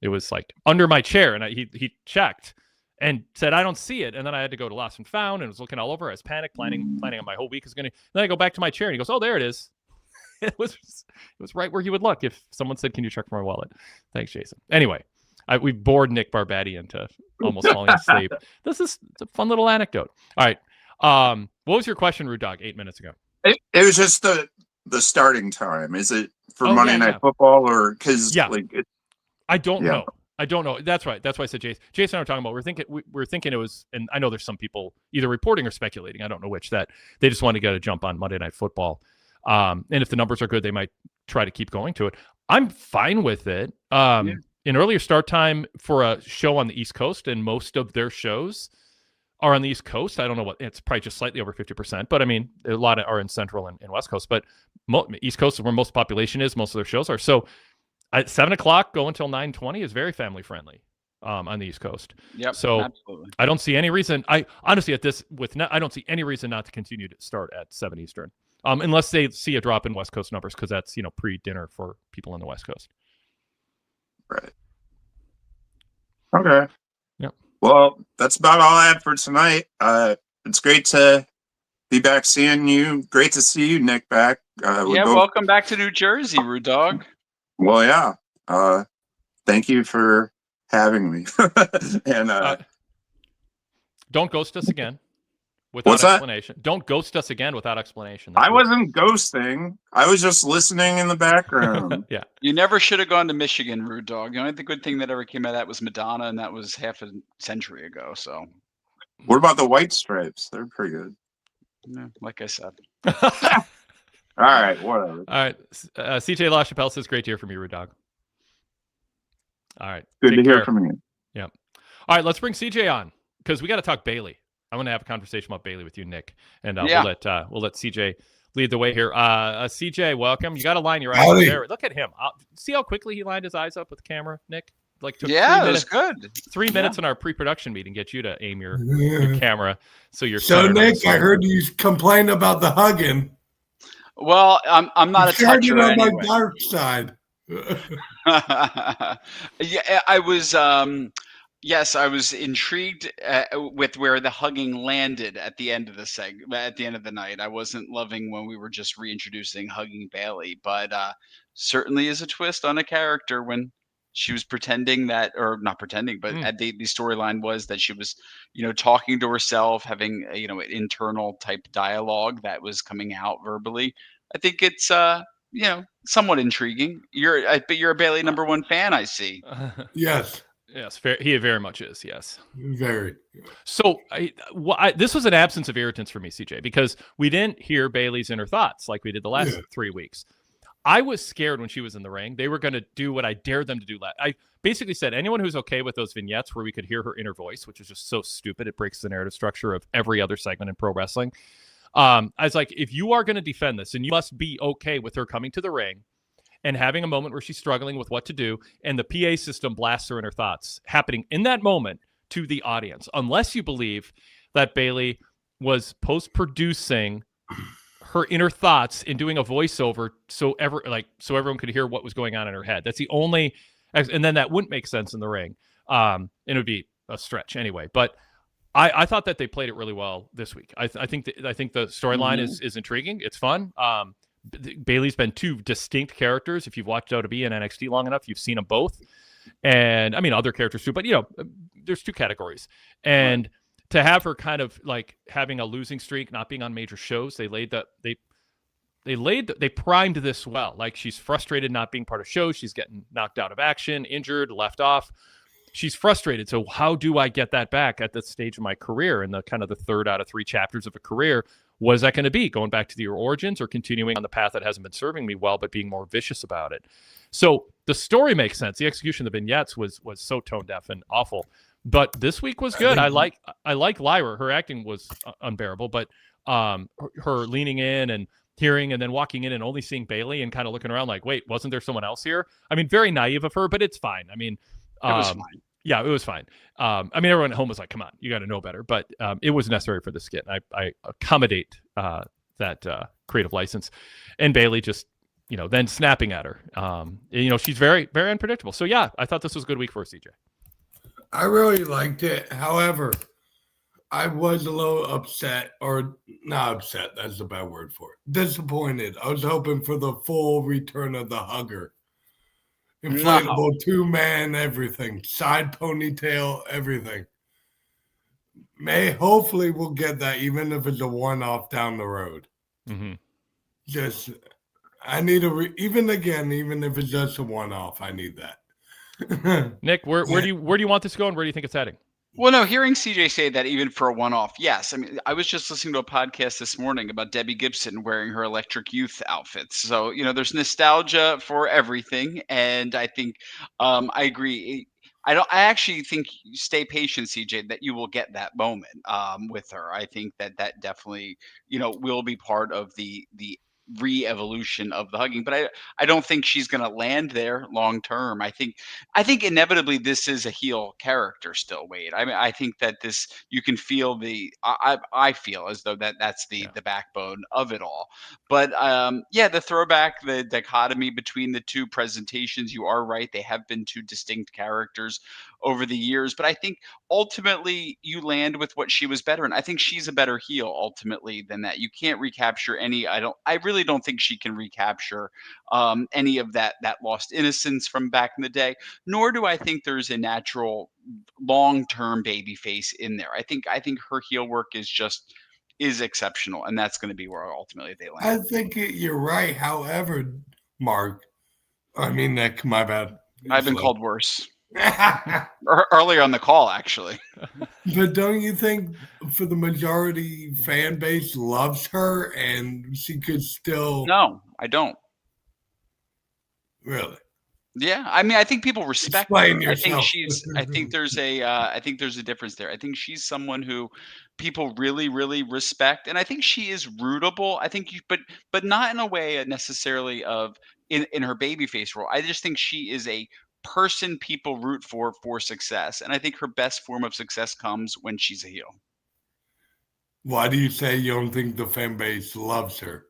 It was like under my chair, and he checked and said, I don't see it. And then I had to go to Lost and Found and was looking all over. I was panicked, planning on my whole week is going to. Then I go back to my chair, and he goes, oh, there it is. It was right where he would look if someone said, can you check for my wallet? Thanks, Jason. Anyway, we bored Nick Barbati into almost falling asleep. It's a fun little anecdote. All right. What was your question, Rudedog, 8 minutes ago? It was just the starting time. Is it for Monday Night Football, or because I don't know. I don't know. That's right. That's why I said Jason. Jason and I were talking about. We're thinking it was, and I know there's some people either reporting or speculating. I don't know which, that they just want to get a jump on Monday Night Football. And if the numbers are good, they might try to keep going to it. I'm fine with it. An earlier start time for a show on the East Coast, and most of their shows are on the East Coast. I don't know what, it's probably just slightly over 50%, but I mean, a lot are in Central and West Coast, but East Coast is where most population is. Most of their shows are. So at 7 o'clock, go until 9:20 is very family friendly on the East Coast. Yep. So absolutely. I don't see any reason. I honestly, I don't see any reason not to continue to start at 7 Eastern, unless they see a drop in West Coast numbers, because that's, pre-dinner for people on the West Coast. Right. Okay. Yep. Well, that's about all I have for tonight. It's great to be back seeing you. Great to see you, Nick, back. Welcome back to New Jersey, Rudedog. Well, yeah. Thank you for having me. And don't ghost us again without explanation. Don't ghost us again without explanation. I wasn't ghosting. I was just listening in the background. Yeah. You never should have gone to Michigan, Rudedog. The only good thing that ever came out of that was Madonna, and that was half a century ago. So, what about the White Stripes? They're pretty good. Yeah, like I said. All right, whatever. All right. CJ LaChapelle says, great to hear from you, Rudedog. All right. Good Take to hear care. from you. Yeah. All right, let's bring CJ on because we got to talk Bayley. I want to have a conversation about Bayley with you, Nick, and we'll let CJ lead the way here. CJ, welcome. You got to line your eyes up there. Look at him. See how quickly he lined his eyes up with the camera, Nick? Like took 3 minutes. It was good. 3 minutes in our pre-production meeting get you to aim your camera so you're. So Nick, I heard you complain about the hugging. Well, I'm not a toucher on anyway. My dark side. Yeah, I was. Yes, I was intrigued with where the hugging landed at the end of the at the end of the night. I wasn't loving when we were just reintroducing hugging Bayley, but certainly is a twist on a character when she was pretending that, or not pretending, but the storyline was that she was, talking to herself, having an internal type dialogue that was coming out verbally. I think it's somewhat intriguing. You're a Bayley #1 fan, I see. Yes. Yes, he very much is. Yes, very. So this was an absence of irritants for me, CJ, because we didn't hear Bayley's inner thoughts like we did the last 3 weeks. I was scared when she was in the ring. They were going to do what I dared them to do. I basically said anyone who's okay with those vignettes where we could hear her inner voice, which is just so stupid. It breaks the narrative structure of every other segment in pro wrestling. I was like, if you are going to defend this, and you must be okay with her coming to the ring and having a moment where she's struggling with what to do, and the PA system blasts her inner thoughts happening in that moment to the audience, unless you believe that Bayley was post-producing her inner thoughts and doing a voiceover so everyone could hear what was going on in her head. That's the only, and then that wouldn't make sense in the ring. And it would be a stretch anyway. But I thought that they played it really well this week. I think the storyline is intriguing. It's fun. Bayley's been 2 distinct characters. If you've watched WWE and NXT long enough, you've seen them both. And I mean, other characters too, but there's 2 categories. And to have her kind of like having a losing streak, not being on major shows, they primed this well. Like, she's frustrated not being part of shows. She's getting knocked out of action, injured, left off. She's frustrated. So how do I get that back at this stage of my career, in the kind of the 3rd out of 3 chapters of a career? What is that going to be? Going back to your origins, or continuing on the path that hasn't been serving me well, but being more vicious about it? So the story makes sense. The execution of the vignettes was so tone deaf and awful. But this week was good. I like Lyra. Her acting was unbearable, but her leaning in and hearing and then walking in and only seeing Bayley and kind of looking around like, wait, wasn't there someone else here? I mean, very naive of her, but it's fine. I mean, it was fine. Yeah, it was fine. I mean, everyone at home was like, come on, you got to know better. But it was necessary for the skit. I accommodate that creative license. And Bayley just, then snapping at her. She's very, very unpredictable. So, yeah, I thought this was a good week for CJ. I really liked it. However, I was a little upset, or not upset, that's the bad word for it. Disappointed. I was hoping for the full return of the hugger. Inflatable 2-man, everything. Side ponytail, everything. Hopefully we'll get that, even if it's a one-off down the road. Mm-hmm. Just, I need even if it's just a one-off, I need that. Nick, where do you want this to go, and where do you think it's heading? Well, no, hearing CJ say that even for a one-off, yes. I mean, I was just listening to a podcast this morning about Debbie Gibson wearing her Electric Youth outfits. So, there's nostalgia for everything. And I think I agree. I actually think, stay patient, CJ, that you will get that moment with her. I think that definitely, will be part of the re-evolution of the hugging, but I don't think she's going to land there long term. I think inevitably this is a heel character still, Wade. I mean, I think that this, you can feel I feel as though that's the backbone of it all. But the throwback, the dichotomy between the 2 presentations, you are right, they have been 2 distinct characters over the years, but I think ultimately you land with what she was better in. I think she's a better heel ultimately than that. You can't recapture any. I really don't think she can recapture any of that lost innocence from back in the day. Nor do I think there's a natural long-term baby face in there. I think her heel work is exceptional, and that's going to be where ultimately they land. I think you're right. However, Mark, I mean, Nick, my bad. I've been called worse. Earlier on the call, actually. But don't you think for the majority fan base loves her and she could still No, I don't. really? Yeah, I mean, I think people respect Explain her. yourself. I think there's a difference there. I think she's someone who people really, really respect, and I think she is rootable. I think but not in a way necessarily of in her babyface role. I just think she is a person people root for success, and I think her best form of success comes when she's a heel. Why do you say you don't think the fan base loves her?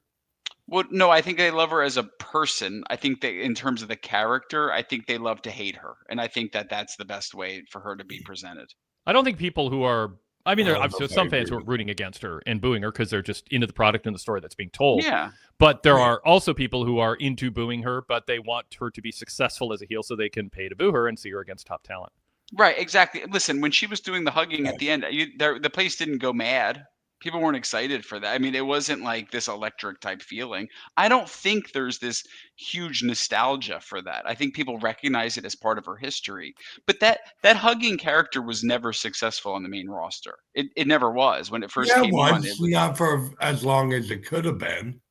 Well, no, I think they love her as a person. I think that in terms of the character, I think they love to hate her, and I think that that's the best way for her to be presented. I don't think people who are. I mean, there I are don't know obviously if I some fans who agree are rooting against her and booing her because they're just into the product and the story that's being told. Yeah. But there Yeah. are also people who are into booing her, but they want her to be successful as a heel so they can pay to boo her and see her against top talent. Right, exactly. Listen, when she was doing the hugging at the end, the place didn't go mad. People weren't excited for that. I mean, it wasn't like this electric type feeling. I don't think there's this huge nostalgia for that. I think people recognize it as part of her history. But that hugging character was never successful on the main roster. It never was. When it first Yeah, it came on, was it was not for as long as it could have been.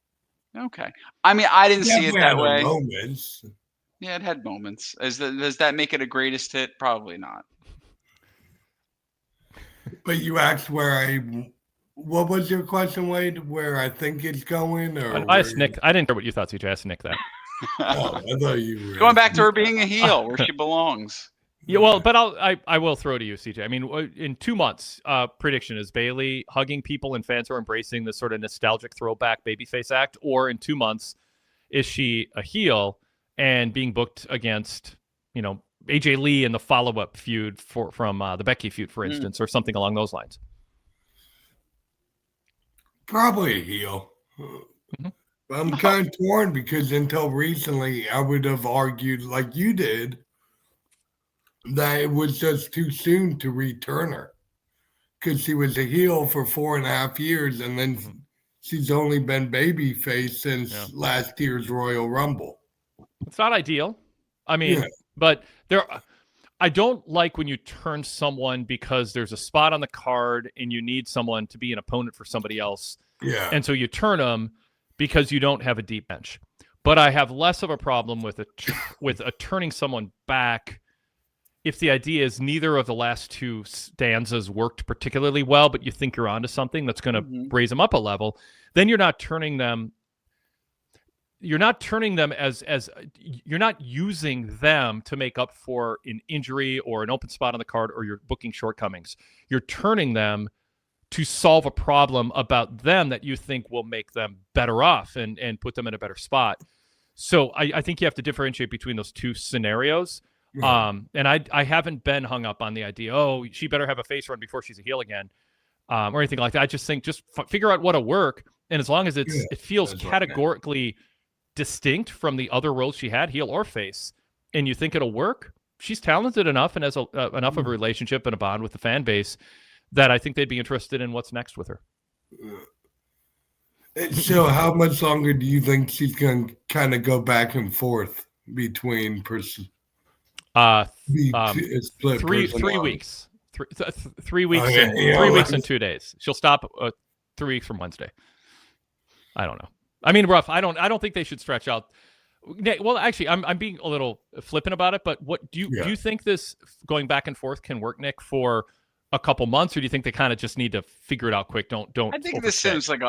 okay. I mean, I didn't see it Definitely that had way. her moments. Yeah, it had moments. Does that make it a greatest hit? Probably not. But you asked what was your question, Wade? Where I think it's going, or I where asked Nick. I didn't care what you thought, CJ. I asked Nick that. Oh, I thought you were Going back to her being a heel where she belongs. Yeah, well, but I will throw to you, CJ. I mean, in 2 months, prediction is Bayley hugging people and fans are embracing this sort of nostalgic throwback babyface act, or in 2 months, is she a heel and being booked against, AJ Lee in the follow-up feud from the Becky feud, for instance, or something along those lines? probably a heel. I'm kind of torn because until recently, I would have argued, like you did, that it was just too soon to return her because she was a heel for 4.5 years, and then she's only been babyface since last year's Royal Rumble. It's not ideal. I mean, Yeah. but I don't like when you turn someone because there's a spot on the card and you need someone to be an opponent for somebody else. Yeah. And so you turn them because you don't have a deep bench. But I have less of a problem with turning someone back if the idea is neither of the last two stanzas worked particularly well, but you think you're onto something that's going to raise them up a level. Then you're not turning them. You're not turning them as you're not using them to make up for an injury or an open spot on the card or your booking shortcomings. You're turning them to solve a problem about them that you think will make them better off and put them in a better spot. So I think you have to differentiate between those two scenarios. Right. And I haven't been hung up on the idea, she better have a face run before she's a heel again, or anything like that. I just think figure out what'll work. And as long as it feels categorically distinct from the other roles she had, heel or face, and you think it'll work, she's talented enough and has enough of a relationship and a bond with the fan base that I think they'd be interested in what's next with her. So how much longer do you think she's going to kind of go back and forth between split 3 weeks. 3 weeks. Okay, and 3 weeks and 2 days. She'll stop 3 weeks from Wednesday. I don't know. I mean, rough. I don't think they should stretch out. Well, actually, I'm being a little flippant about it. But what do you think this going back and forth can work, Nick, for a couple months, or do you think they kind of just need to figure it out quick? Don't. I think this seems like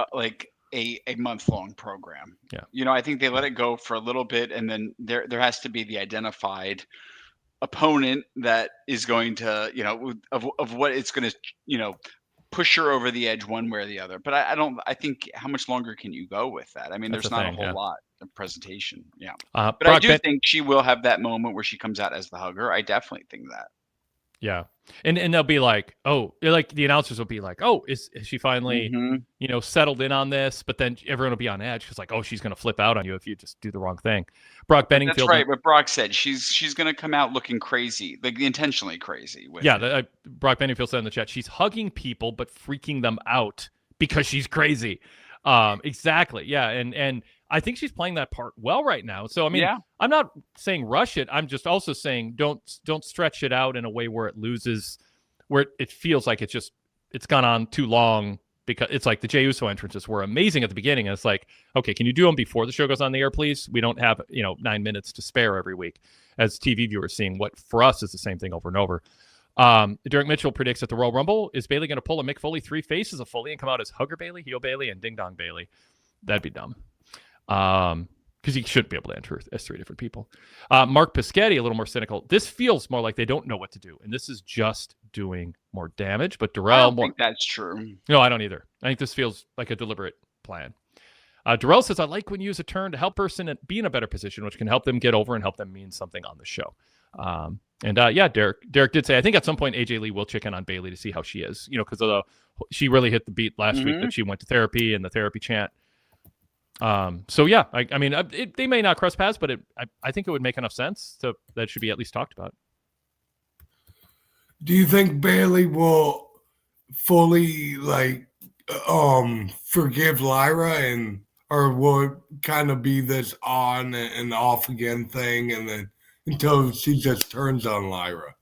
a month-long program. Yeah. I think they let it go for a little bit, and then there has to be the identified opponent that is going to, of what it's going to, push her over the edge one way or the other. But I think how much longer can you go with that? I mean, That's there's the not thing, a whole lot of presentation. Yeah. But I do think she will have that moment where she comes out as the hugger. I definitely think that. Yeah. And they'll be like, like the announcers will be like, is she finally, settled in on this? But then everyone will be on edge because she's going to flip out on you if you just do the wrong thing. Brock Benningfield. That's right. What Brock said, she's going to come out looking crazy, like intentionally crazy. Brock Benningfield said in the chat, she's hugging people but freaking them out because she's crazy. Exactly. Yeah. And I think she's playing that part well right now. So I mean, Yeah. I'm not saying rush it. I'm just also saying don't stretch it out in a way where it loses, where it feels like it's gone on too long. Because it's like the Jey Uso entrances were amazing at the beginning. And it's like, okay, can you do them before the show goes on the air, please? We don't have, 9 minutes to spare every week as TV viewers seeing what for us is the same thing over and over. Derek Mitchell predicts at the Royal Rumble, is Bayley going to pull a Mick Foley 3 faces of Foley and come out as Hugger Bayley, Heel Bayley, and Ding Dong Bayley? That'd be dumb. Because he shouldn't be able to enter as 3 different people. Mark Piscetti, a little more cynical. This feels more like they don't know what to do, and this is just doing more damage. But Darrell, I don't think that's true. No, I don't either. I think this feels like a deliberate plan. Darrell says, I like when you use a turn to help person be in a better position, which can help them get over and help them mean something on the show. Derek did say, I think at some point AJ Lee will check in on Bayley to see how she is, because she really hit the beat last week that she went to therapy and the therapy chant. They may not cross paths, but I think it would make enough sense that it should be at least talked about. Do you think Bayley will fully forgive Lyra or will it kind of be this on and off again thing and then until she just turns on Lyra?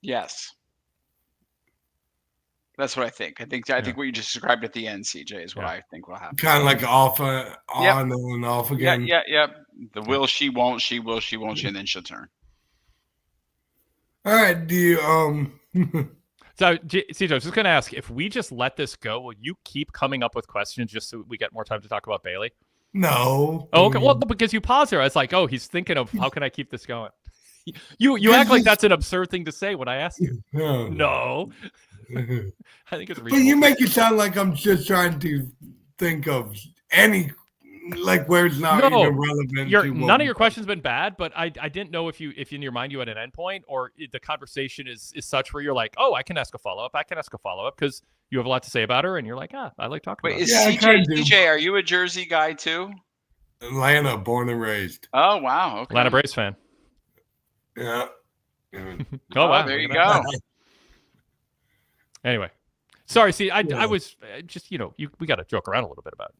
Yes. That's what I think. I think what you just described at the end, CJ, is what I think will happen. Kind of like on and off again. Yeah. The will, she won't, she will, she won't, and then she'll turn. All right. Do you So, CJ, I was just going to ask, if we just let this go, will you keep coming up with questions just so we get more time to talk about Bayley? No. Oh, okay. Well, because you paused there, I was like, oh, he's thinking of how can I keep this going? You act like that's an absurd thing to say when I ask you. No. I think it's reasonable. But you make it sound like I'm just trying to think of any, where it's not even relevant. None of your questions been bad, but I didn't know if in your mind you had an endpoint or the conversation is such where you're like, oh, I can ask a follow-up. Because you have a lot to say about her and you're like, I like talking about her. CJ, are you a Jersey guy too? Atlanta, born and raised. Oh, wow. Okay. Atlanta Braves fan. Yeah. Oh, wow. There you go. Anyway, sorry. See, I was just, we got to joke around a little bit about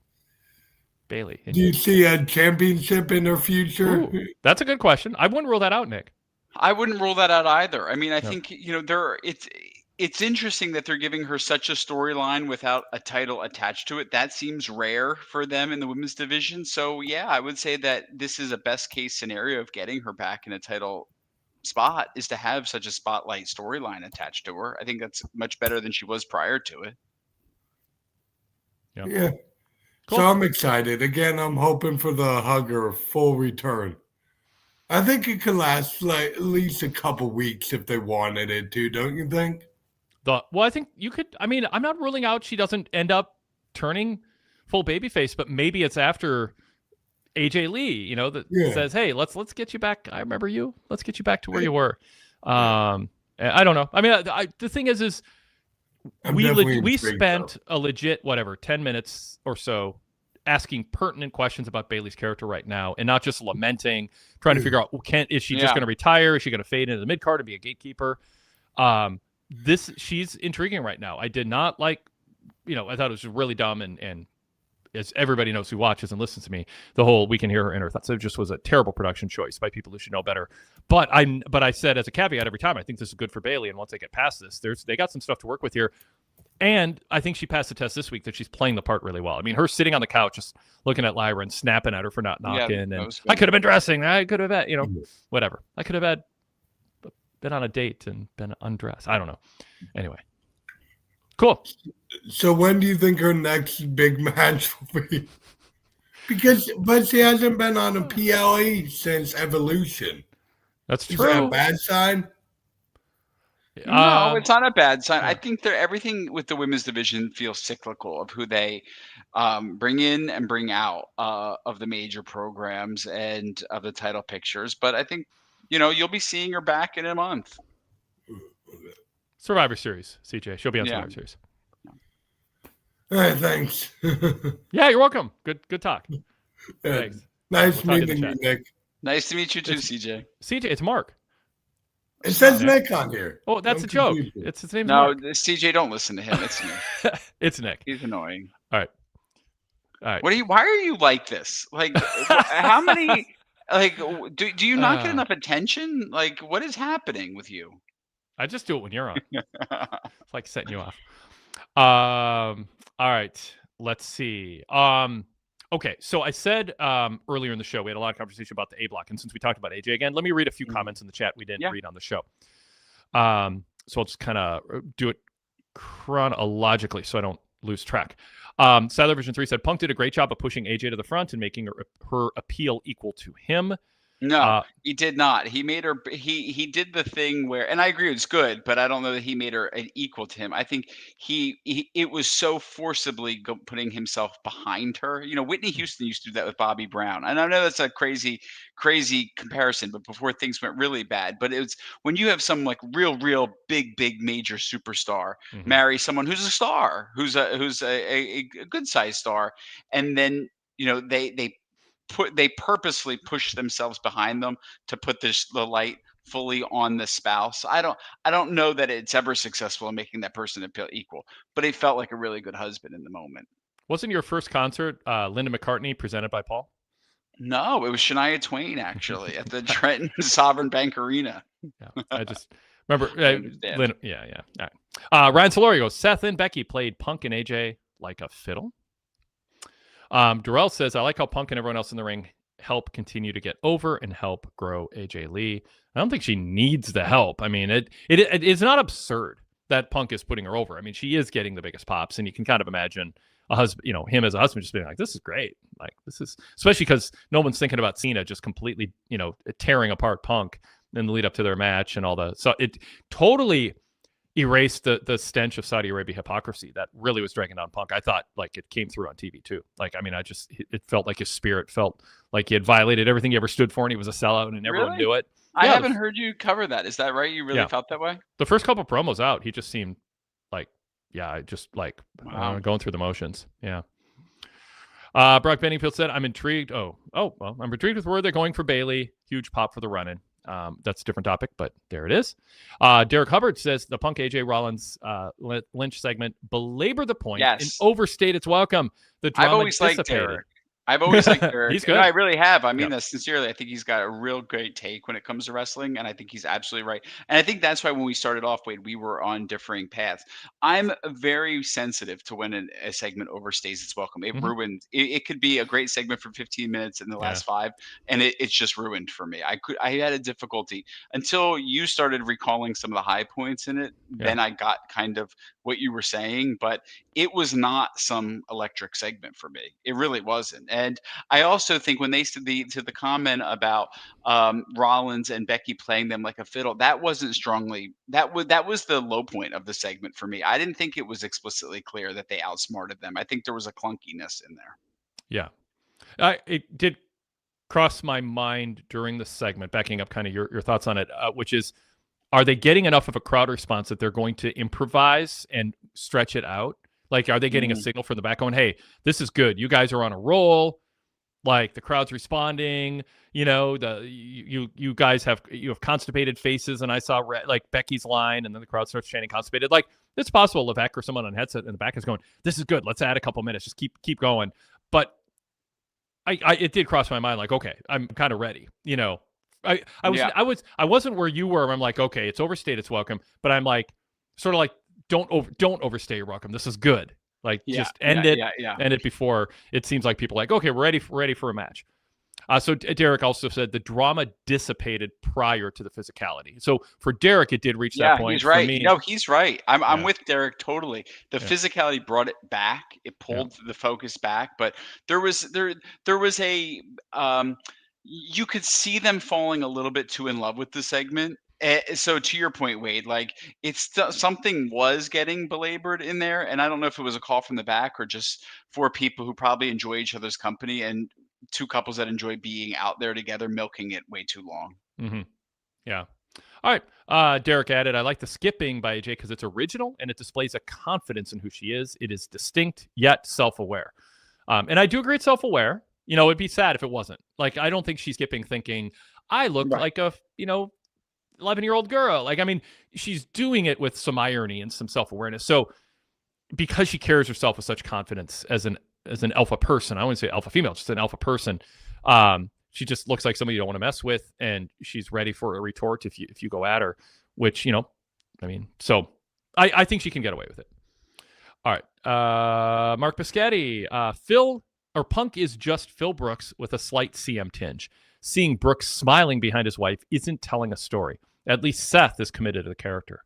Bayley. Do you see a championship in her future? Ooh, that's a good question. I wouldn't rule that out, Nick. I wouldn't rule that out either. I mean, I think, it's interesting that they're giving her such a storyline without a title attached to it. That seems rare for them in the women's division. So, yeah, I would say that this is a best case scenario of getting her back in a title spot is to have such a spotlight storyline attached to her. I think that's much better than she was prior to it. Yeah. Cool. So I'm excited. Again, I'm hoping for the Hugger full return. I think it could last at least a couple weeks if they wanted it to, don't you think? I think you could. I mean, I'm not ruling out she doesn't end up turning full babyface, but maybe it's after AJ Lee, says, "Hey, let's get you back. I remember you. Let's get you back to where you were." I don't know. I mean, the thing is we spent a legit 10 minutes or so asking pertinent questions about Bayley's character right now, and not just lamenting, trying to figure out is she just going to retire? Is she going to fade into the mid card and be a gatekeeper? She's intriguing right now. I did not like, I thought it was really dumb and as everybody knows who watches and listens to me, the whole we can hear her inner thoughts. It just was a terrible production choice by people who should know better. But I said as a caveat every time, I think this is good for Bayley. And once they get past this, they got some stuff to work with here. And I think she passed the test this week that she's playing the part really well. I mean, her sitting on the couch, just looking at Lyra and snapping at her for not knocking. And I could have been dressing. I could have had, whatever. I could have been on a date and been undressed. I don't know. Anyway. Cool. So when do you think her next big match will be? But she hasn't been on a PLE since Evolution. That's true. Is that a bad sign? No, it's not a bad sign. I think everything with the women's division feels cyclical of who they bring in and bring out of the major programs and of the title pictures. But I think, you'll be seeing her back in a month. Survivor Series, CJ. She'll be on Survivor Series. All right, thanks. Yeah, you're welcome. Good talk. Thanks. Nice meeting you, Nick. Nice to meet you too, CJ. CJ, it's Mark. It says Nick on here. Oh, that's a joke. It's his name's No, Mark. CJ, don't listen to him. It's Nick. It's Nick. He's annoying. All right. All right. Why are you like this? Like, how many? Like, do you not get enough attention? Like, what is happening with you? I just do it when you're on. It's like setting you off. All right. Let's see. Okay. So I said earlier in the show, we had a lot of conversation about the A block. And since we talked about AJ again, let me read a few comments in the chat we didn't read on the show. So I'll just kind of do it chronologically so I don't lose track. Siler Vision 3 said Punk did a great job of pushing AJ to the front and making her appeal equal to him. No, he did not. He made her. He did the thing where, and I agree, it's good, but I don't know that he made her an equal to him. I think it was so forcibly putting himself behind her. You know, Whitney Houston used to do that with Bobby Brown, and I know that's a crazy comparison, but before things went really bad. But it was when you have some like real big major superstar marry someone who's a star, who's a good sized star, and then they purposely push themselves behind them to put the light fully on the spouse. I don't know that it's ever successful in making that person appeal equal, but it felt like a really good husband in the moment. Wasn't your first concert Linda McCartney presented by Paul? No, it was Shania Twain actually at the Trenton Sovereign Bank Arena. Yeah, I just remember. Linda, yeah. All right. Ryan Solorio goes, Seth and Becky played Punk and AJ like a fiddle. Durrell says, I like how Punk and everyone else in the ring help continue to get over and help grow AJ Lee. I don't think she needs the help. I mean, it is not absurd that Punk is putting her over. I mean, she is getting the biggest pops, and you can kind of imagine a husband, him as a husband just being like, this is great. Like, this is, especially because no one's thinking about Cena just completely, tearing apart Punk in the lead up to their match and all the, so it totally erased the stench of Saudi Arabia hypocrisy that really was dragging down Punk. I thought like it came through on TV too. Like, I mean, it felt like his spirit felt like he had violated everything he ever stood for and he was a sellout and everyone knew it. I haven't heard you cover that. Is that right? You really felt that way? The first couple promos out, he just seemed like, just like going through the motions. Yeah. Brock Benningfield said, I'm intrigued. Well, I'm intrigued with where they're going for Bayley. Huge pop for the run-in. That's a different topic, but there it is. Derek Hubbard says the Punk AJ Rollins Lynch segment belabored the point and overstayed its welcome. The drama I've always liked Derek. I've always liked Derek. He's good. No, I really have. I mean that sincerely. I think he's got a real great take when it comes to wrestling, and I think he's absolutely right. And I think that's why when we started off, Wade, we were on differing paths. I'm very sensitive to when a segment overstays its welcome. It ruined. It could be a great segment for 15 minutes in the last 5, and it's just ruined for me. I had a difficulty until you started recalling some of the high points in it. Then I got kind of what you were saying, but it was not some electric segment for me. It really wasn't. And I also think when they said the comment about Rollins and Becky playing them like a fiddle, that wasn't strongly that was the low point of the segment for me. I didn't think it was explicitly clear that they outsmarted them. I think there was a clunkiness in there. Yeah, it did cross my mind during the segment. Backing up, kind of your thoughts on it, which is, are they getting enough of a crowd response that they're going to improvise and stretch it out? Like, are they getting a signal from the back going, hey, this is good. You guys are on a roll. Like, the crowd's responding. You guys have constipated faces. And I saw like Becky's line and then the crowd starts chanting constipated. Like, it's possible Levesque or someone on headset in the back is going, this is good. Let's add a couple minutes. Just keep going. But it did cross my mind. Like, okay, I'm kind of ready. I wasn't where you were. I'm like, okay, it's overstayed its welcome, but I'm like, sort of like, don't overstay your welcome. This is good. Like, just end it before it seems like people are like, okay, we're ready for a match. So Derek also said the drama dissipated prior to the physicality. So for Derek, it did reach that point. He's right. For me, no, he's right. I'm with Derek totally. The physicality brought it back. It pulled the focus back, but there was a you could see them falling a little bit too in love with the segment. So to your point, Wade, like something was getting belabored in there, and I don't know if it was a call from the back or just for people who probably enjoy each other's company and two couples that enjoy being out there together, milking it way too long. Mm-hmm. Yeah. All right. Derek added, I like the skipping by AJ because it's original and it displays a confidence in who she is. It is distinct yet self-aware. And I do agree it's self-aware. It'd be sad if it wasn't. Like, I don't think she's skipping thinking, I look like a, 11-year-old girl. Like, I mean, she's doing it with some irony and some self-awareness. So because she carries herself with such confidence as an as an alpha person. I wouldn't say alpha female, just an alpha person. She just looks like somebody you don't want to mess with, and she's ready for a retort if you go at her, which, you know, I mean, so I think she can get away with it. All right. Mark Biscotti, Punk is just Phil Brooks with a slight CM tinge. Seeing Brooks smiling behind his wife isn't telling a story. At least Seth is committed to the character.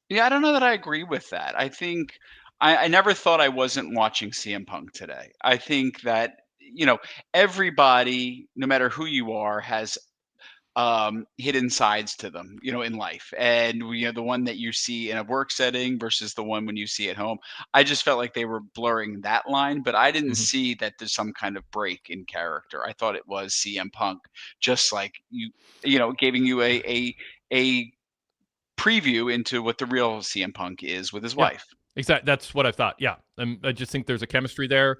Yeah, I don't know that I agree with that. I think I never thought I wasn't watching CM Punk today. I think that, you know, everybody, no matter who you are, has hidden sides to them, you know, in life. And, you know, the one that you see in a work setting versus the one when you see at home. I just felt like they were blurring that line, but I didn't see that there's some kind of break in character. I thought it was CM Punk, just like you know, giving you a preview into what the real CM Punk is with his wife. Exactly. That's what I thought. Yeah. I just think there's a chemistry there.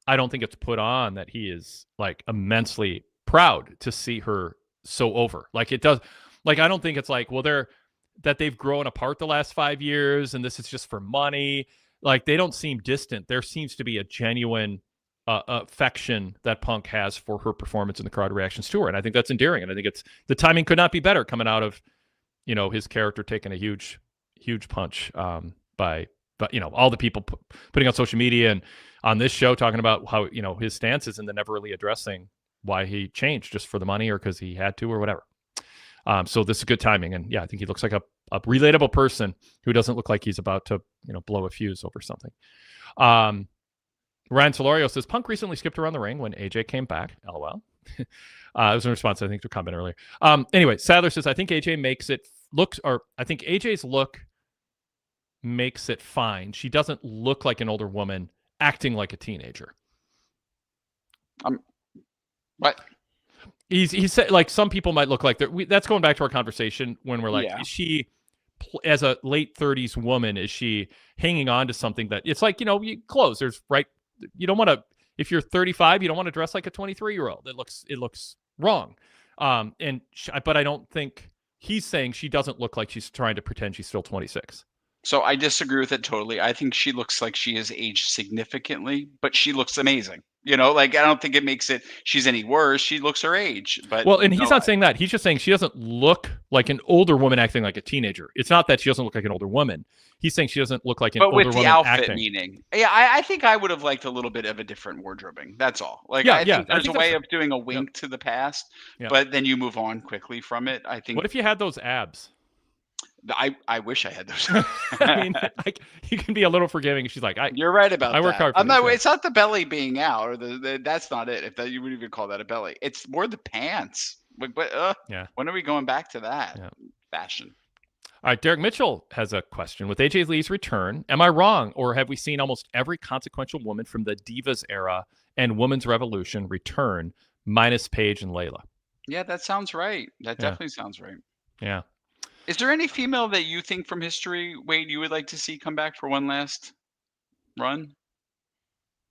I don't think it's put on that he is like immensely proud to see her so over. Like it does. Like, I don't think it's like, well, they've grown apart the last 5 years and this is just for money. Like, they don't seem distant. There seems to be a genuine affection that Punk has for her performance and the crowd reactions to her. And I think that's endearing. And I think the timing could not be better coming out of, you know, his character taking a huge punch but you know, all the people putting on social media and on this show talking about how, you know, his stance is, and then never really addressing why he changed, just for the money or because he had to or whatever. So this is good timing. And yeah, I think he looks like a relatable person who doesn't look like he's about to, you know, blow a fuse over something. Ryan Solorio says, Punk recently skipped around the ring when AJ came back. LOL. It was in response, I think, to a comment earlier. Anyway, Sadler says, I think AJ's look makes it fine. She doesn't look like an older woman acting like a teenager. What? He said, like, some people might look like that's going back to our conversation when we're like, is she, as a late 30s woman, is she hanging on to something that it's like, you know, clothes, you don't want to, if you're 35, you don't want to dress like a 23-year-old. It looks wrong. But I don't think he's saying she doesn't look like she's trying to pretend she's still 26. So I disagree with it totally. I think she looks like she has aged significantly, but she looks amazing. You know, like, I don't think it makes it she's any worse. She looks her age. But well, and he's not saying that. He's just saying she doesn't look like an older woman acting like a teenager. It's not that she doesn't look like an older woman. He's saying she doesn't look like an older woman acting. But with the outfit meaning. Yeah, I think I would have liked a little bit of a different wardrobing. That's all. Like, I think there's a way of doing a wink to the past, but then you move on quickly from it. I think. What if you had those abs? I wish I had those. I mean, like, you can be a little forgiving. She's like, you're right about that. I work hard for this, it's not the belly being out, or that's not it. If that, you would even call that a belly. It's more the pants. Like, when are we going back to that fashion? All right, Derek Mitchell has a question. With AJ Lee's return, am I wrong, or have we seen almost every consequential woman from the Divas era and Women's Revolution return, minus Paige and Layla? Yeah, that sounds right. That definitely sounds right. Yeah. Is there any female that you think from history, Wade, you would like to see come back for one last run?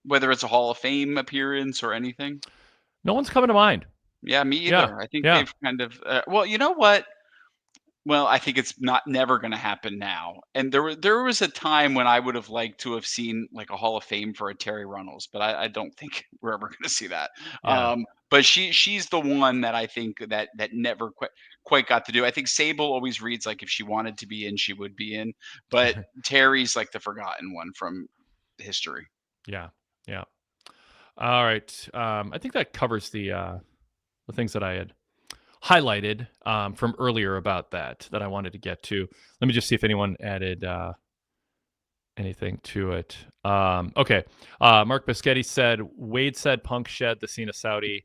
Whether it's a Hall of Fame appearance or anything? No one's coming to mind. Yeah, me either. I think they've kind of well, you know what? Well, I think it's never going to happen now. And there was a time when I would have liked to have seen like a Hall of Fame for a Terry Runnels, but I don't think we're ever going to see that. Yeah. But she's the one that I think that never quite got to do. I think Sable always reads like if she wanted to be in, she would be in. But Terry's like the forgotten one from history. Yeah. All right. I think that covers the things that I had highlighted from earlier about that I wanted to get to. Let me just see if anyone added anything to it. Okay. Mark Biscotti said, Wade said Punk shed the Cena Saudi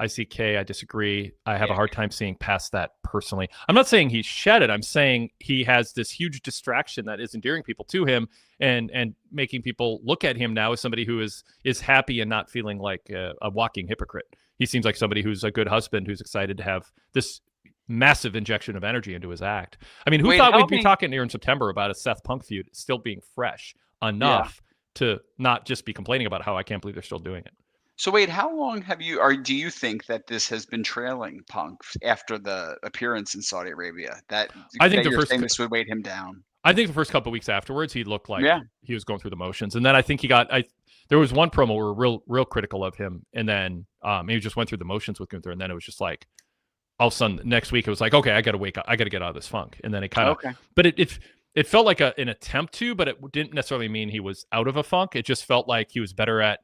ICK. I disagree. I have a hard time seeing past that personally. I'm not saying he shed it. I'm saying he has this huge distraction that is endearing people to him and making people look at him now as somebody who is happy and not feeling like a walking hypocrite. He seems like somebody who's a good husband, who's excited to have this massive injection of energy into his act. I mean, who thought we'd be talking here in September about a Seth Punk feud still being fresh enough to not just be complaining about how I can't believe they're still doing it? So Wade, how long have you, or do you think that this has been trailing Punk after the appearance in Saudi Arabia? I think this would weight him down. I think the first couple of weeks afterwards, he looked like Yeah. he was going through the motions, and then I think he got. There was one promo where we were real critical of him, and then he just went through the motions with Gunther, and then it was just like all of a sudden next week it was like, okay, I got to wake up, I got to get out of this funk, and then it kind of. Okay. But it felt like an attempt to, but it didn't necessarily mean he was out of a funk. It just felt like he was better at,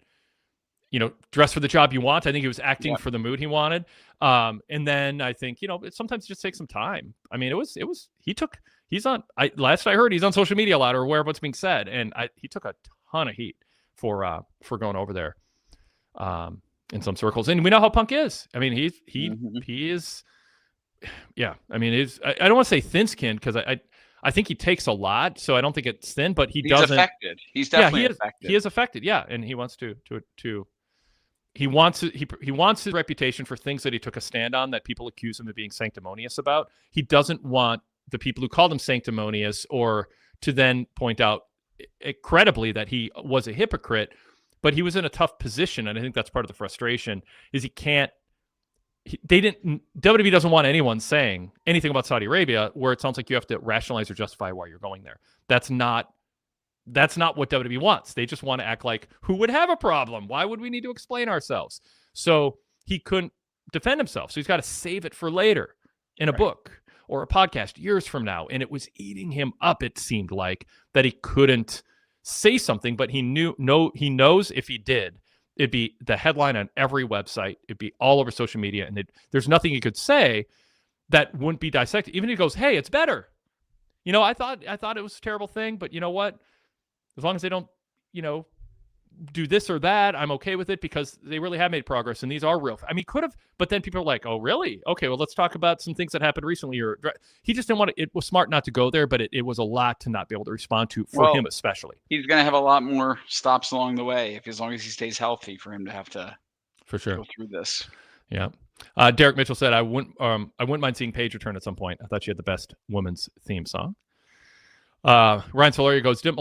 dress for the job you want. I think he was acting for the mood he wanted. And then I think, sometimes it just takes some time. I mean, last I heard, he's on social media a lot or aware of what's being said. And he took a ton of heat for going over there in some circles. And we know how Punk is. I mean, he is, yeah. I mean, I don't want to say thin-skinned because I think he takes a lot, so I don't think it's thin, but he's affected. He's definitely affected. He is affected, yeah, and he wants he wants his reputation for things that he took a stand on that people accuse him of being sanctimonious about. He doesn't want the people who called him sanctimonious or to then point out credibly that he was a hypocrite, but he was in a tough position, and I think that's part of the frustration is WWE doesn't want anyone saying anything about Saudi Arabia where it sounds like you have to rationalize or justify why you're going there. That's not what WWE wants. They just want to act like, who would have a problem? Why would we need to explain ourselves? So he couldn't defend himself. So he's got to save it for later in a book or a podcast years from now. And it was eating him up, it seemed like, that he couldn't say something, but he knows if he did, it'd be the headline on every website. It'd be all over social media. And there's nothing he could say that wouldn't be dissected. Even if he goes, hey, it's better. I thought it was a terrible thing, but you know what? As long as they don't, do this or that, I'm okay with it because they really have made progress. And these are real. I mean, could have, but then people are like, oh, really? Okay, well, let's talk about some things that happened recently. Or he just didn't want to, it was smart not to go there, but it was a lot to not be able to respond to for him, especially. He's going to have a lot more stops along the way as long as he stays healthy for him to have to for sure go through this. Yeah. Derek Mitchell said, I wouldn't mind seeing Paige return at some point. I thought she had the best women's theme song. Ryan Solario goes, didn't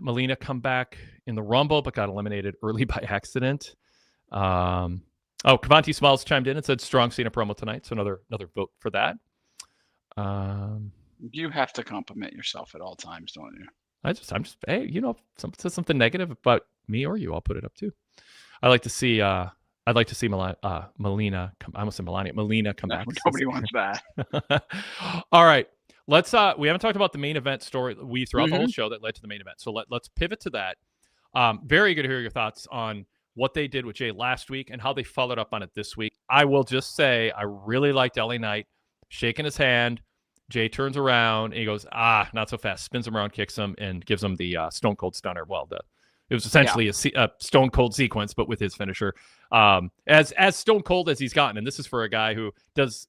Melina come back in the Rumble, but got eliminated early by accident? Kavanti Smiles chimed in and said, strong Cena promo tonight. So another vote for that. You have to compliment yourself at all times, don't you? I'm just, hey, if someone says something negative about me or you, I'll put it up too. I'd like to see Melina come. I almost said Melania. Melina come back. Nobody wants that. All right. Let's we haven't talked about the main event story throughout the whole show that led to the main event. So let's pivot to that. Very good to hear your thoughts on what they did with Jay last week and how they followed up on it this week. I will just say I really liked LA Knight shaking his hand. Jay turns around and he goes, not so fast, spins him around, kicks him, and gives him the Stone Cold Stunner. Well, it was essentially a Stone Cold sequence, but with his finisher. As Stone Cold as he's gotten, and this is for a guy who does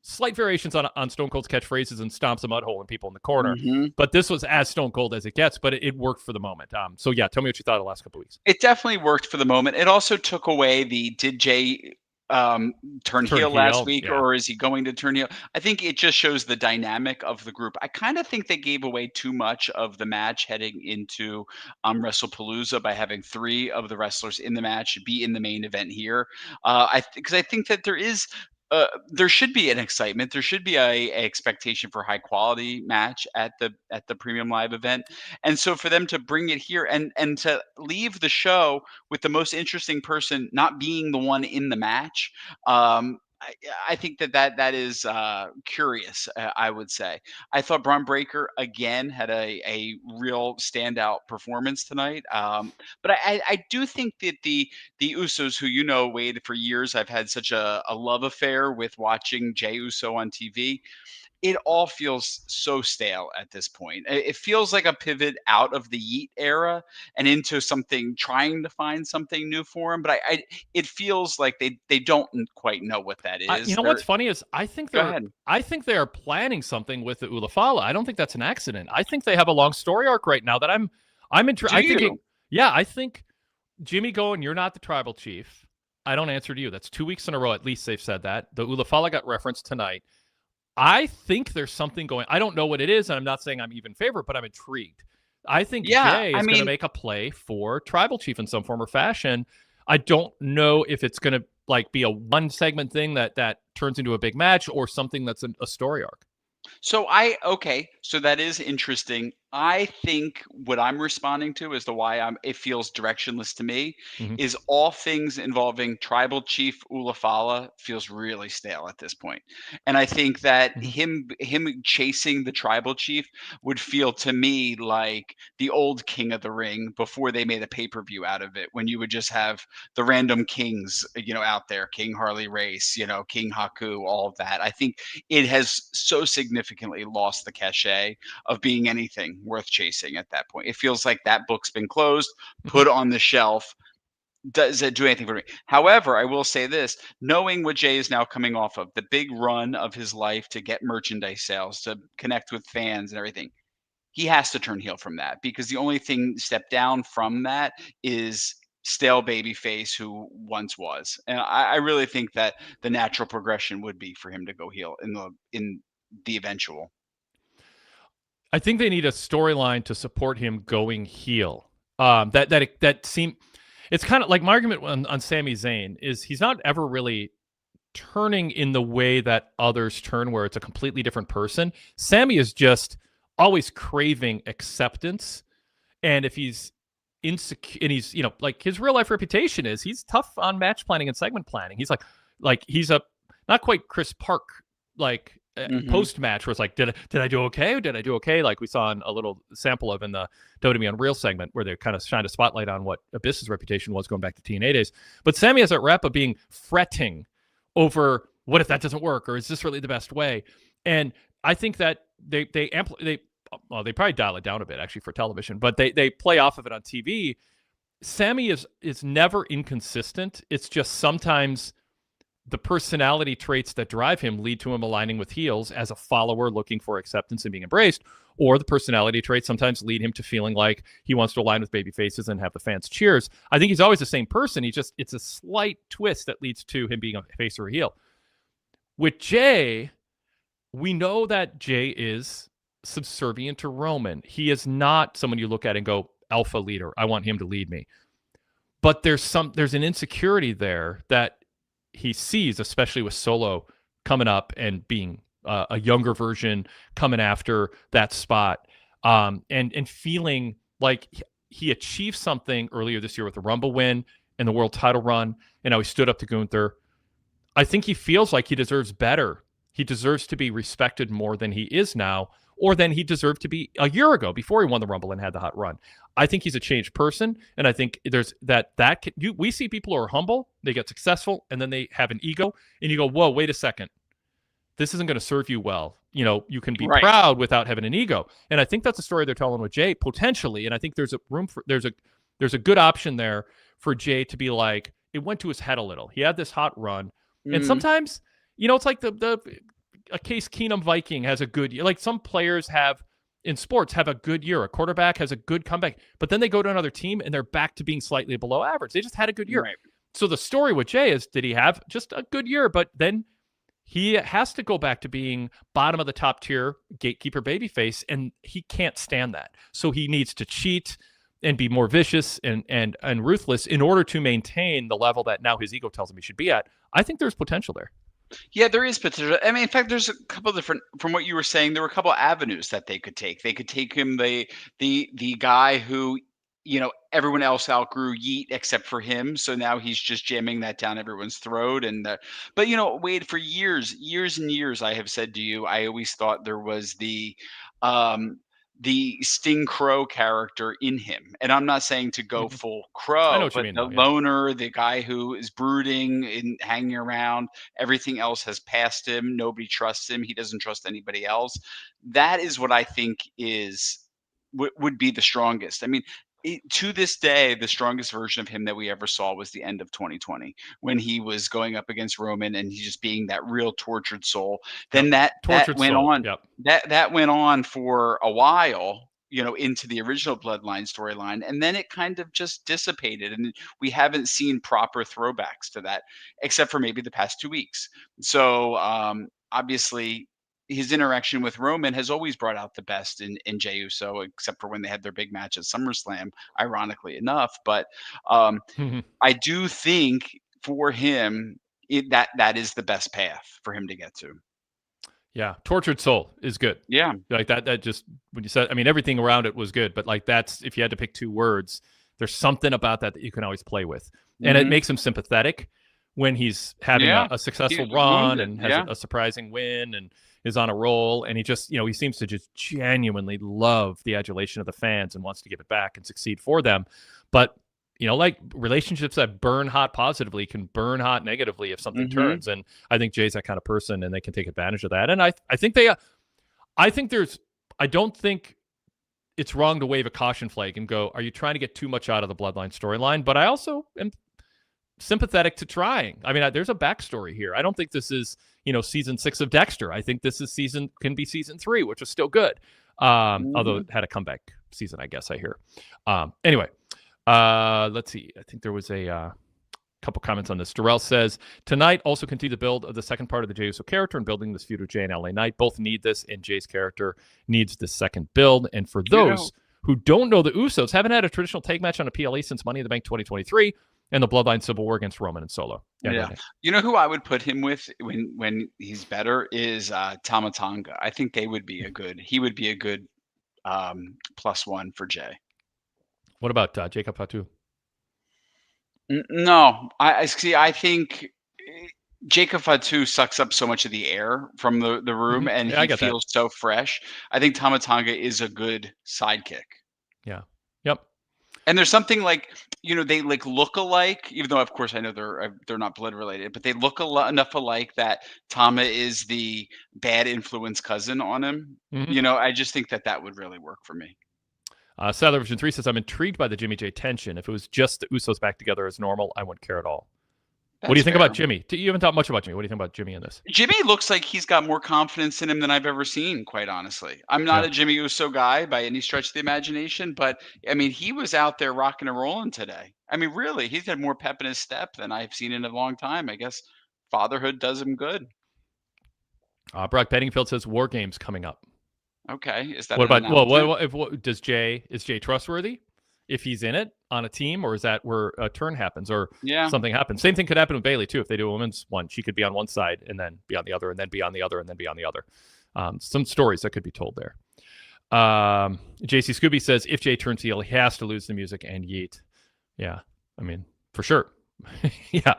slight variations on Stone Cold's catchphrases and stomps a mud hole in people in the corner. But this was as Stone Cold as it gets, but it worked for the moment. So yeah, tell me what you thought of the last couple of weeks. It definitely worked for the moment. It also took away did Jay turn heel last week, or is he going to turn heel? I think it just shows the dynamic of the group. I kind of think they gave away too much of the match heading into WrestlePalooza by having 3 of the wrestlers in the match be in the main event here. Because I think that there should be an excitement. There should be a expectation for high quality match at the premium live event. And so for them to bring it here and to leave the show with the most interesting person not being the one in the match, I think that is curious. I would say I thought Braun Breaker again had a real standout performance tonight. But I do think that the Usos, who Wade, for years I've had such a love affair with watching Jey Uso on TV. It all feels so stale at this point. It feels like a pivot out of the Yeet era and into trying to find something new for him. But it feels like they don't quite know what that is. What's funny is I think they are planning something with the Ulafala. I don't think that's an accident. I think they have a long story arc right now that I'm interested. I think Jimmy going, you're not the tribal chief. I don't answer to you. That's 2 weeks in a row. At least they've said that. The Ulafala got referenced tonight. I think there's something going. I don't know what it is, and I'm not saying I'm even favorite, but I'm intrigued. I think Jay is going to make a play for tribal chief in some form or fashion. I don't know if it's going to be a one segment thing that turns into a big match or something that's a story arc. So so that is interesting. I think what I'm responding to as to why it feels directionless to me Mhm. is all things involving tribal chief Ulafala feels really stale at this point. And I think that Mhm. him chasing the tribal chief would feel to me like the old King of the Ring before they made a pay-per-view out of it, when you would just have the random kings, out there, King Harley Race, King Haku, all of that. I think it has so significantly lost the cachet of being anything worth chasing at that point. It feels like that book's been closed, Mhm. put on the shelf. Does it do anything for me? However, I will say this, knowing what Jay is now coming off of, the big run of his life to get merchandise sales, to connect with fans and everything, he has to turn heel from that, because the only thing step down from that is stale babyface who once was. And I really think that the natural progression would be for him to go heel in the eventual. I think they need a storyline to support him going heel. That seem. It's kind of like my argument on Sami Zayn is he's not ever really turning in the way that others turn, where it's a completely different person. Sammy is just always craving acceptance, and if he's insecure, and he's like his real life reputation is he's tough on match planning and segment planning. He's like he's a not quite Chris Park like Hmm. post match where it's like did I do okay? Or did I do okay? Like we saw in a little sample of in the WWE Unreal segment where they kind of shined a spotlight on what Abyss's reputation was going back to TNA days. But Sammy has that rep of being fretting over what if that doesn't work, or is this really the best way? And I think that they probably dial it down a bit actually for television, but they play off of it on TV. Sammy is never inconsistent. It's just sometimes the personality traits that drive him lead to him aligning with heels as a follower looking for acceptance and being embraced, or the personality traits sometimes lead him to feeling like he wants to align with baby faces and have the fans cheers. I think he's always the same person. It's a slight twist that leads to him being a face or a heel. With Jay, we know that Jay is subservient to Roman. He is not someone you look at and go, alpha leader, I want him to lead me. But there's an insecurity there that he sees, especially with Solo coming up and being a younger version coming after that spot, and feeling like he achieved something earlier this year with the Rumble win and the world title run, and how he stood up to Gunther. I think he feels like he deserves better. He deserves to be respected more than he is now, or than he deserved to be a year ago before he won the Rumble and had the hot run. I think he's a changed person, and I think there's we see people who are humble, they get successful, and then they have an ego, and you go, whoa, wait a second. This isn't going to serve you well. You can be Right. proud without having an ego. And I think that's a story they're telling with Jay, potentially, and I think there's a good option there for Jay to be like, it went to his head a little. He had this hot run, and sometimes, it's like a Case Keenum Viking has a good year. Like some players have in sports have a good year. A quarterback has a good comeback, but then they go to another team and they're back to being slightly below average. They just had a good year. Right. So the story with Jay is, did he have just a good year? But then he has to go back to being bottom of the top tier gatekeeper babyface, and he can't stand that. So he needs to cheat and be more vicious and ruthless in order to maintain the level that now his ego tells him he should be at. I think there's potential there. Yeah, there is potential. I mean, in fact, there's a couple different, from what you were saying, there were a couple avenues that they could take. They could take him the guy who, everyone else outgrew Yeet except for him. So now he's just jamming that down everyone's throat. But Wade, for years and years, I have said to you, I always thought there was um the Sting Crow character in him. And I'm not saying to go full I know Crow, what you but mean, the though. Yeah. loner, the guy who is brooding and hanging around. Everything else has passed him. Nobody trusts him. He doesn't trust anybody else. That is what I think would be the strongest. I mean, to this day, the strongest version of him that we ever saw was the end of 2020, when he was going up against Roman and he's just being that real tortured soul. Then Yep. that Tortured went soul. on. Yep. That went on for a while, into the original Bloodline storyline, and then it kind of just dissipated, and we haven't seen proper throwbacks to that, except for maybe the past 2 weeks. So obviously, his interaction with Roman has always brought out the best in Jey Uso, except for when they had their big match at SummerSlam, ironically enough. But I do think for him, that is the best path for him to get to. Yeah, Tortured Soul is good. Yeah. Like that just when you said, I mean, everything around it was good, but like that's if you had to pick 2 words, there's something about that you can always play with, and it makes him sympathetic when he's having a successful He was run wounded, and has a surprising win and is on a roll, and he just he seems to just genuinely love the adulation of the fans and wants to give it back and succeed for them, but. Like relationships that burn hot positively can burn hot negatively if something turns. And I think Jay's that kind of person, and they can take advantage of that. And I don't think it's wrong to wave a caution flag and go, are you trying to get too much out of the Bloodline storyline? But I also am sympathetic to trying. I mean, there's a backstory here. I don't think this is, season 6 of Dexter. I think this is can be season 3, which is still good. Although it had a comeback season, I guess I hear. Anyway. Let's see. I think there was a couple comments on this. Darrell says, tonight also continue the build of the second part of the Jey Uso character and building this feud with Jay and LA Knight. Both need this, and Jay's character needs the second build. And for those who don't know, the Usos haven't had a traditional tag match on a PLE since Money in the Bank 2023 and the Bloodline Civil War against Roman and Solo. Yeah. You know who I would put him with when he's better is Tama Tonga. I think he would be a good +1 for Jay. What about Jacob Fatu? No, I see. I think Jacob Fatu sucks up so much of the air from the room, and he feels so fresh. I think Tama Tonga is a good sidekick. Yeah. Yep. And there's something like they look alike, even though of course I know they're not blood related, but they look enough alike that Tama is the bad influence cousin on him. I just think that would really work for me. Sadler Version 3 says, I'm intrigued by the Jimmy J tension. If it was just the Usos back together as normal, I wouldn't care at all. What do you think about Jimmy? You haven't talked much about Jimmy. What do you think about Jimmy in this? Jimmy looks like he's got more confidence in him than I've ever seen, quite honestly. I'm not a Jimmy Uso guy by any stretch of the imagination, but, I mean, he was out there rocking and rolling today. I mean, really, he's had more pep in his step than I've seen in a long time. I guess fatherhood does him good. Brock Bedingfield says, War Games coming up. Okay, is that what about is Jay trustworthy if he's in it on a team, or is that where a turn happens or something happens? Same thing could happen with Bayley too. If they do a women's one, she could be on one side and then be on the other, and then be on the other, and then be on the other. Some stories that could be told there. JC Scooby says, if Jay turns heel, he has to lose the music and yeet. Yeah, I mean, for sure. Yeah.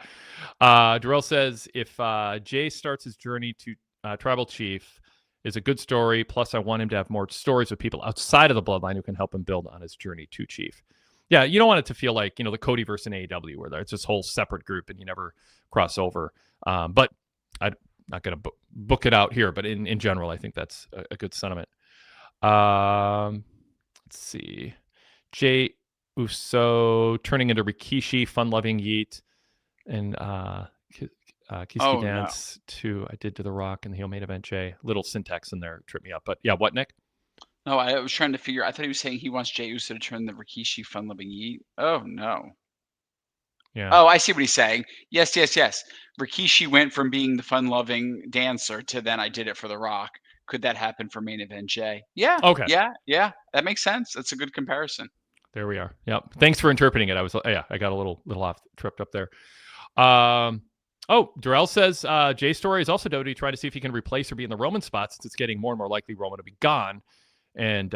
Darrell says, if Jay starts his journey to tribal chief, is a good story. Plus, I want him to have more stories with people outside of the bloodline who can help him build on his journey to chief. Yeah, you don't want it to feel like, the Cody versus an AEW where there's this whole separate group and you never cross over. But I'm not going to book it out here. But in general, I think that's a good sentiment. Let's see. Jey Uso turning into Rikishi, fun-loving yeet, and Kiski dance I did to The Rock in the heel main event. Jay, little syntax in there tripped me up. But yeah, what, Nick? No, I was trying to figure. I thought he was saying he wants Jey Uso to turn the Rikishi fun-loving yeet. Oh no. Yeah. Oh, I see what he's saying. Yes. Rikishi went from being the fun-loving dancer to then I did it for The Rock. Could that happen for main event Jay? Yeah. Okay. Yeah. That makes sense. That's a good comparison. There we are. Yep. Thanks for interpreting it. I got a little off tripped up there. Darrell says Jay's story is also WWE trying to see if he can replace or be in the Roman spot, since it's getting more and more likely Roman to be gone, and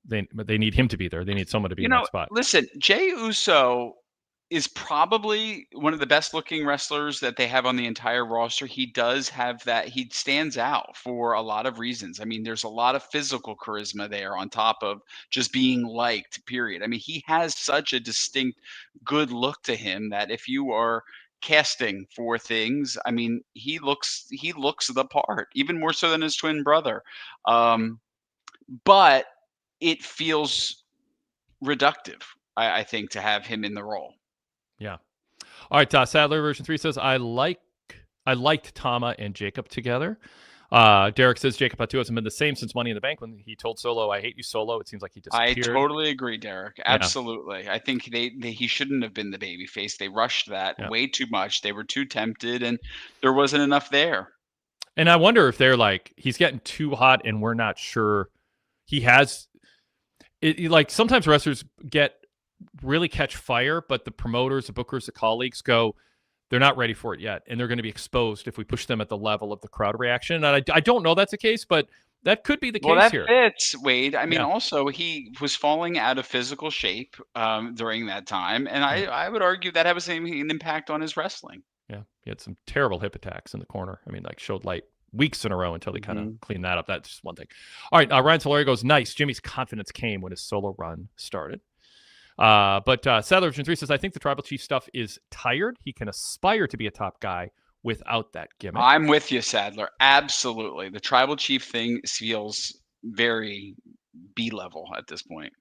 they need him to be there. They need someone to be in that spot. Listen, Jey Uso is probably one of the best looking wrestlers that they have on the entire roster. He does have that. He stands out for a lot of reasons. I mean, there's a lot of physical charisma there on top of just being liked, period. I mean, he has such a distinct good look to him that if you are casting for things, I mean, he looks the part, even more so than his twin brother. But it feels reductive, I think, to have him in the role. Yeah. All right. Sadler version 3 says, I liked Tama and Jacob together. Derek says Jacob Fatu hasn't been the same since Money in the Bank when he told Solo, I hate you, Solo. It seems like he disappeared. I totally agree, Derek. Absolutely. Yeah. I think he shouldn't have been the babyface. They rushed that way too much. They were too tempted, and there wasn't enough there. And I wonder if they're like, he's getting too hot and we're not sure he has it. Like sometimes wrestlers really catch fire, but the promoters, the bookers, the colleagues go, they're not ready for it yet, and they're going to be exposed if we push them at the level of the crowd reaction. And I don't know that's the case, but that could be the Well, case that here. fits, Wade. I mean, Yeah. also he was falling out of physical shape during that time, and Yeah. I would argue that had an impact on his wrestling. Yeah, he had some terrible hip attacks in the corner. I mean, like showed light weeks in a row until they kind of cleaned that up. That's just one thing. All right, Ryan Solari goes, nice. Jimmy's confidence came when his solo run started. But Sadler Version 3 says, I think the Tribal Chief stuff is tired. He can aspire to be a top guy without that gimmick. I'm with you, Sadler. Absolutely. The Tribal Chief thing feels very B-level at this point.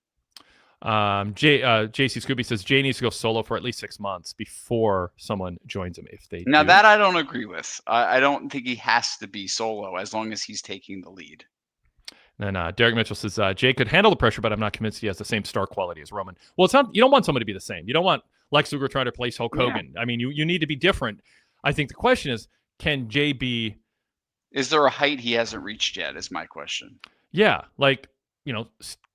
JC Scooby says Jay needs to go solo for at least 6 months before someone joins him. If they Now do. that I don't agree with. I don't think he has to be solo as long as he's taking the lead. And Derek Mitchell says Jay could handle the pressure, but I'm not convinced he has the same star quality as Roman. Well, it's not. You don't want someone to be the same. You don't want Lex Luger trying to replace Hulk Hogan. I mean, you need to be different. I think the question is, can Jay be? Is there a height he hasn't reached yet? Is my question. Yeah, like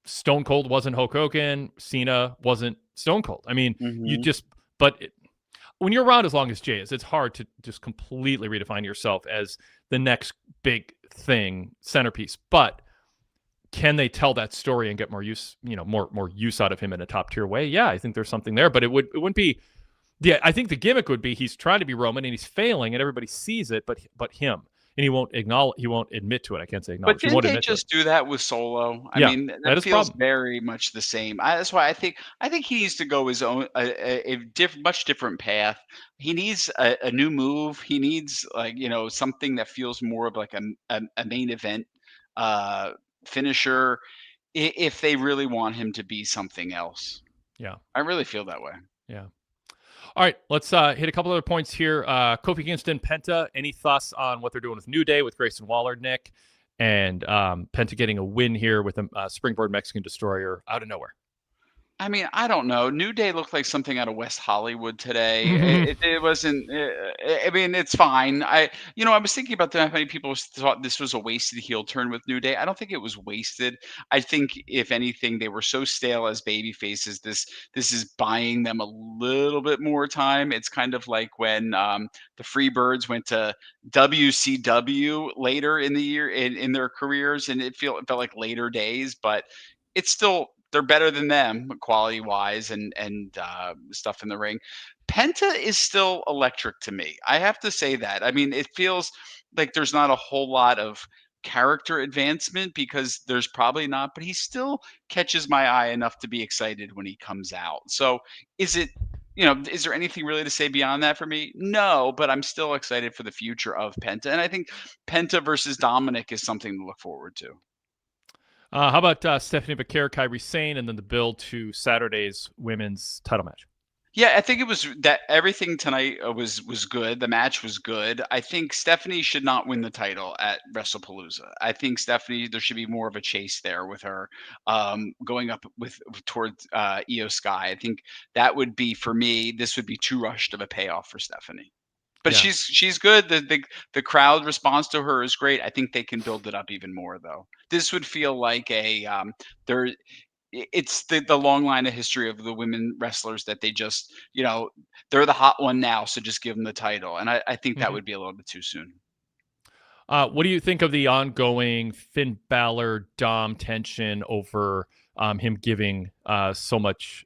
Stone Cold wasn't Hulk Hogan. Cena wasn't Stone Cold. I mean, when you're around as long as Jay is, it's hard to just completely redefine yourself as the next big thing, centerpiece. But can they tell that story and get more use, more use out of him in a top tier way? Yeah, I think there's something there, but it wouldn't be. Yeah, I think the gimmick would be he's trying to be Roman and he's failing, and everybody sees it, but him. And he won't admit to it. I can't say acknowledge. But didn't they just do that with Solo? I mean, that feels very much the same. That's why I think he needs to go his own much different path. He needs a new move. He needs something that feels more of like a main event finisher. If they really want him to be something else. Yeah, I really feel that way. Yeah. All right, let's hit a couple other points here. Kofi Kingston, Penta, any thoughts on what they're doing with New Day, with Grayson Waller, Nick, and Penta getting a win here with a Springboard Mexican Destroyer out of nowhere? I mean, I don't know. New Day looked like something out of West Hollywood today. It wasn't. I mean, it's fine. I was thinking about how many people thought this was a wasted heel turn with New Day. I don't think it was wasted. I think if anything, they were so stale as baby faces. This is buying them a little bit more time. It's kind of like when the Freebirds went to WCW later in the year in their careers, and it felt like later days, but it's still. They're better than them quality wise and stuff in the ring. Penta is still electric to me. I have to say that. I mean, it feels like there's not a whole lot of character advancement because there's probably not, but he still catches my eye enough to be excited when he comes out. So is there anything really to say beyond that for me? No, but I'm still excited for the future of Penta. And I think Penta versus Dominic is something to look forward to. How about Stephanie Vaquer, Kairi Sane, and then the build to Saturday's women's title match? Yeah, I think it was that everything tonight was good. The match was good. I think Stephanie should not win the title at WrestlePalooza. I think there should be more of a chase there with her going up towards Io Sky. I think that would be, for me, this would be too rushed of a payoff for Stephanie. But she's good. The crowd response to her is great. I think they can build it up even more, though. This would feel like it's the long line of history of the women wrestlers that they just they're the hot one now, so just give them the title. And I think that would be a little bit too soon. What do you think of the ongoing Finn Balor Dom tension over him giving so much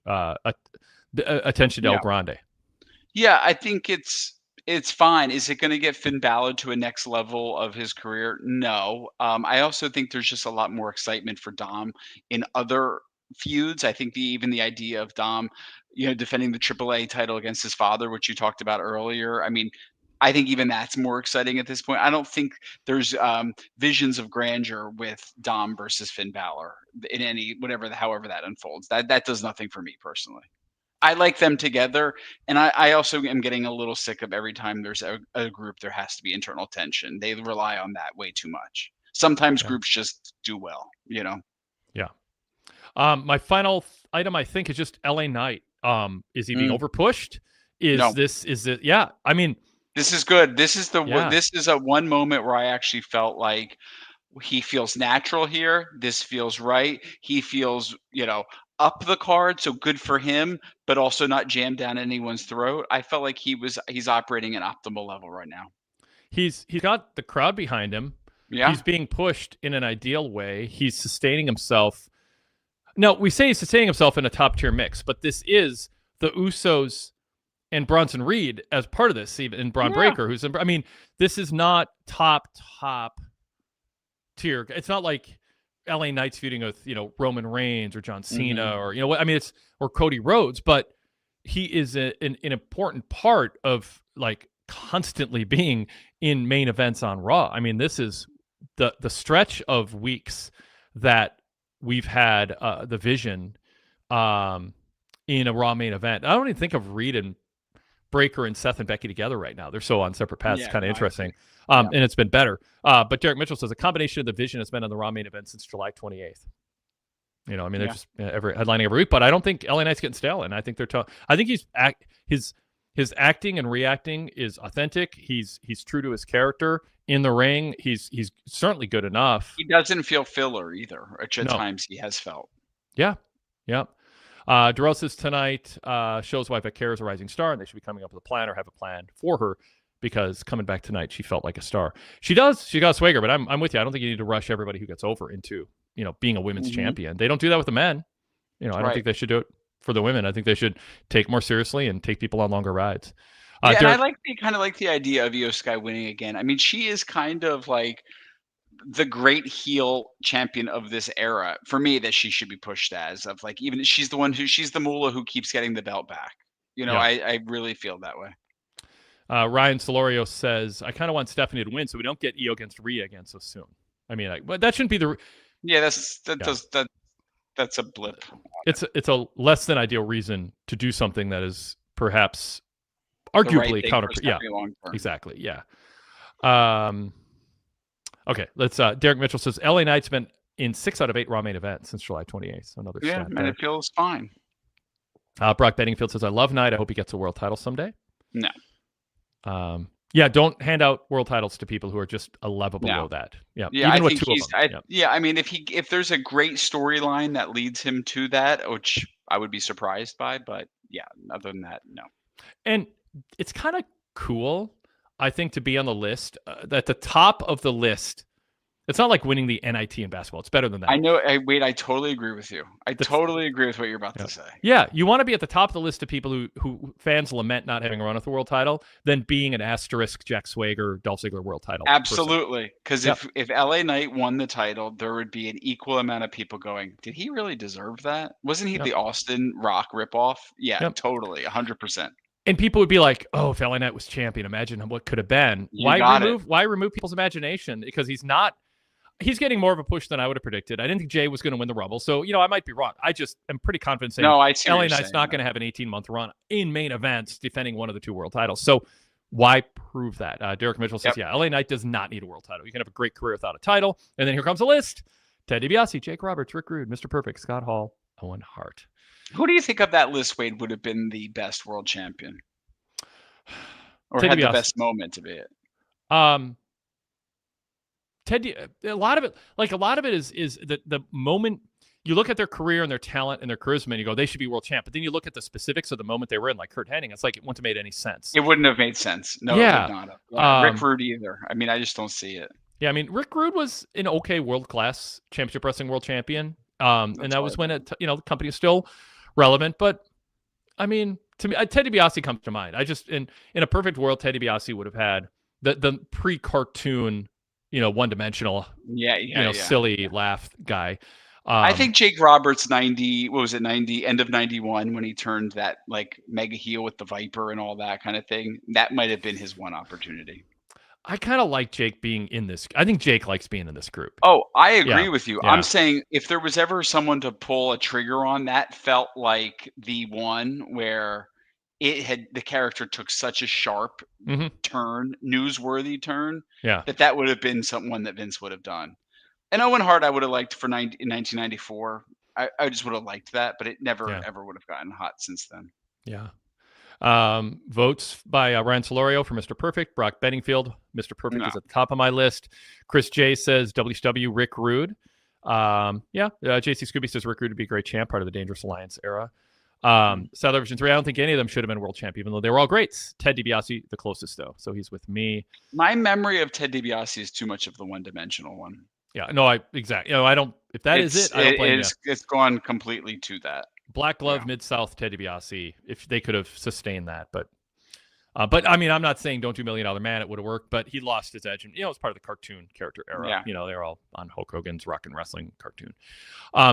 attention to El Grande? Yeah, I think it's fine. Is it going to get Finn Balor to a next level of his career? No. I also think there's just a lot more excitement for Dom in other feuds. I think even the idea of Dom, defending the AAA title against his father, which you talked about earlier. I mean, I think even that's more exciting at this point. I don't think there's visions of grandeur with Dom versus Finn Balor in however that unfolds. That does nothing for me personally. I like them together, and I also am getting a little sick of every time there's a group, there has to be internal tension. They rely on that way too much. Sometimes groups just do well, Yeah. My final item, I think, is just LA Knight. Is he being overpushed? Yeah. I mean, this is good. This is a one moment where I actually felt like, he feels natural here. This feels right. He feels, up the card, so good for him, but also not jammed down anyone's throat. I felt like he's operating at optimal level right now. He's got the crowd behind him. Yeah. He's being pushed in an ideal way. He's sustaining himself. No, we say he's sustaining himself in a top tier mix, but this is the Usos and Bronson Reed as part of this, even in Braun Breaker, who's in, I mean, this is not top tier. It's not like LA Knight's feuding with, Roman Reigns or John Cena or, or Cody Rhodes, but he is an important part of like constantly being in main events on Raw. I mean, this is the stretch of weeks that we've had the Vision in a Raw main event. I don't even think of Reed and Breaker and Seth and Becky together right now. They're so on separate paths. It's kind of interesting. And it's been better. But Derek Mitchell says a combination of the Vision has been on the Raw main event since July 28th. They're just headlining every week, but I don't think LA Knight's getting stale. And I think they're tough. I think his acting and reacting is authentic. He's true to his character in the ring. He's certainly good enough. He doesn't feel filler either, which at times he has felt. Yeah. Darrell says tonight shows why Vicaria is a rising star, and they should be coming up with a plan or have a plan for her, because coming back tonight, she felt like a star. She does. She got swagger, but I'm with you. I don't think you need to rush everybody who gets over into being a women's champion. They don't do that with the men. I don't think they should do it for the women. I think they should take more seriously and take people on longer rides. And I kind of like the idea of Io Sky winning again. I mean, she is kind of like the great heel champion of this era for me, that she should be pushed as, of like, even she's the Moolah who keeps getting the belt back. I really feel that way. Ryan Solorio says, I kind of want Stephanie to win so we don't get Io against Rhea again so soon. I mean, but that shouldn't be the. Yeah, that's a blip. It's a less than ideal reason to do something that is perhaps arguably counter. Yeah, exactly. Yeah. Okay, let's. Derek Mitchell says LA Knight's been in 6 out of 8 Raw main events since July 28th. So another stat and it feels fine. Brock Bedingfield says, I love Knight. I hope he gets a world title someday. No. Don't hand out world titles to people who are just a level below that. Yeah, even I think he's. I mean, if there's a great storyline that leads him to that, which I would be surprised by, but other than that, no. And it's kind of cool, I think, to be on the list. At the top of the list, it's not like winning the NIT in basketball. It's better than that. I know. Wait, I totally agree with you. I totally agree with what you're about to say. Yeah, you want to be at the top of the list of people who fans lament not having a run with the world title than being an asterisk Jack Swagger, Dolph Ziggler world title. Absolutely. Because if LA Knight won the title, there would be an equal amount of people going, did he really deserve that? Wasn't he the Austin Rock ripoff? Yeah, totally. 100%. And people would be like, oh, if LA Knight was champion, imagine what could have been. Why remove people's imagination? Because he's getting more of a push than I would have predicted. I didn't think Jay was going to win the Rumble. So, I might be wrong. I just am pretty confident saying LA Knight's not going to have an 18-month run in main events defending one of the 2 world titles. So why prove that? Derek Mitchell says, LA Knight does not need a world title. You can have a great career without a title. And then here comes a list. Ted DiBiase, Jake Roberts, Rick Rude, Mr. Perfect, Scott Hall, Owen Hart. Who do you think of that list, Wade, would have been the best world champion? Or Ted had DiBiase. The best moment to be it? A lot of it is the moment you look at their career and their talent and their charisma and you go, they should be world champ. But then you look at the specifics of the moment they were in, like Kurt Hennig. It's like it wouldn't have made any sense. It wouldn't have made sense. No, it would not have. Rick Rude either. I mean, I just don't see it. Yeah, I mean, Rick Rude was an okay world-class championship wrestling world champion. And that was when the company is still relevant. But I mean, to me, Ted DiBiase comes to mind. I just in a perfect world, Ted DiBiase would have had the pre-cartoon, one-dimensional, silly laugh guy. I think Jake Roberts, 90, end of 91, when he turned that like mega heel with the Viper and all that kind of thing, that might have been his one opportunity. I kind of like Jake being in this. I think Jake likes being in this group. Oh, I agree with you. Yeah. I'm saying if there was ever someone to pull a trigger on, that felt like the one where the character took such a sharp turn, newsworthy turn, that would have been someone that Vince would have done. And Owen Hart, I would have liked in 1994. I just would have liked that, but it never ever would have gotten hot since then. Yeah. Votes by Ryan Solorio for Mr. Perfect. Brock Benningfield. Mr. Perfect No. is at the top of my list. Chris J says WCW Rick Rude. JC Scooby says Rick Rude would be a great champ, part of the Dangerous Alliance era. South Version 3, I don't think any of them should have been world champ, even though they were all greats. Ted DiBiase, the closest, though. So he's with me. My memory of Ted DiBiase is too much of the one-dimensional one. Yeah, no, exactly. I don't, if that is it, I don't blame you. It's gone completely to that. Black Glove, Mid-South, Ted DiBiase, if they could have sustained that. But I mean, I'm not saying don't do $1 Million Man. It would have worked, but he lost his edge. And, it's part of the cartoon character era. Yeah. They're all on Hulk Hogan's Rock and Wrestling cartoon.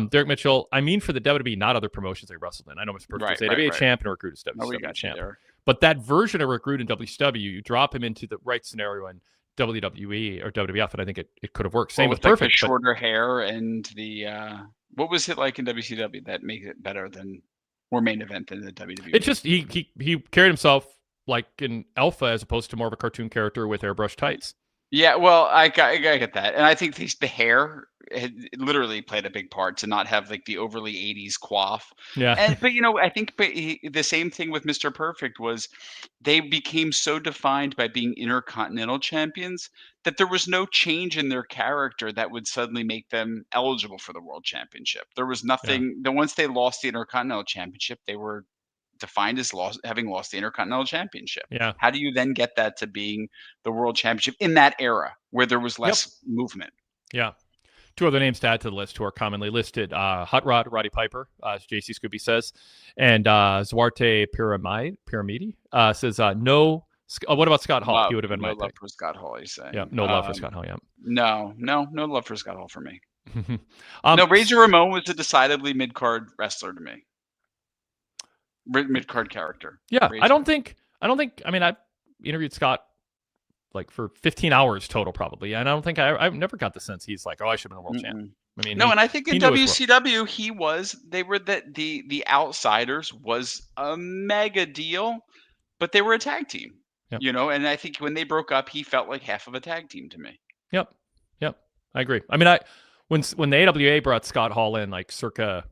Derek Mitchell, I mean for the WWE, not other promotions they wrestled in. I know Mr. Perfect was AWA champ and Rick Rude is WCW champ. But that version of Rick Rude in WCW, you drop him into the right scenario in WWE or WWF, and I think it could have worked. Same with Perfect. The shorter hair and the what was it like in WCW that made it better than more main event than the WWE? It's just he carried himself like an alpha as opposed to more of a cartoon character with airbrush tights. Yeah, well, I get that, and I think the hair had literally played a big part to not have like the overly 80s coif. Yeah, but I think the same thing with Mr. Perfect was they became so defined by being intercontinental champions that there was no change in their character that would suddenly make them eligible for the world championship. There was nothing. Then once they lost the intercontinental championship, they were defined as having lost the Intercontinental Championship. Yeah. How do you then get that to being the World Championship in that era where there was less movement? Yeah. Two other names to add to the list who are commonly listed. Hot Rod, Roddy Piper, as JC Scooby says. And Zwarte Pyramidi says, no. What about Scott Hall? He would have been my love pick. For Scott Hall, he's saying. Yeah, no love for Scott Hall, yeah. No love for Scott Hall for me. No, Razor Ramon was a decidedly mid-card wrestler to me. Mid-card character. Yeah, Razor. I don't think, I mean, I interviewed Scott like for 15 hours total probably, and I don't think I've never got the sense he's like, oh, I should have been a world champ. I mean, and I think in WCW they were the outsiders was a mega deal, but they were a tag team. Yep. And I think when they broke up, he felt like half of a tag team to me. Yep, I agree. I mean, when the AWA brought Scott Hall in like circa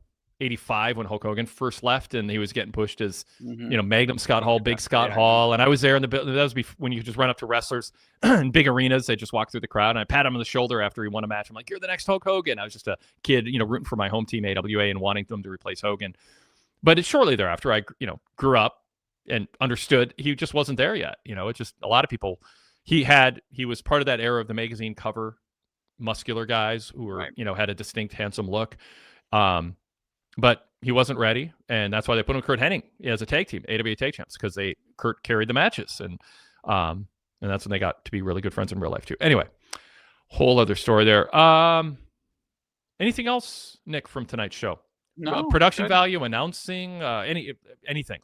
85 when Hulk Hogan first left and he was getting pushed as Magnum Scott Hall, Big Scott Hall, and I was there in the that was when you could just run up to wrestlers in big arenas. They just walk through the crowd and I pat him on the shoulder after he won a match. I'm like, you're the next Hulk Hogan. I was just a kid rooting for my home team AWA and wanting them to replace Hogan. But it's shortly thereafter I grew up and understood he just wasn't there yet. It's just a lot of people he was part of that era of the magazine cover muscular guys who were had a distinct handsome look. But he wasn't ready, and that's why they put him Kurt Hennig as a tag team, AWA tag champs, because Kurt carried the matches, and that's when they got to be really good friends in real life too. Anyway, whole other story there. Anything else, Nick, from tonight's show? No, production value, announcing, anything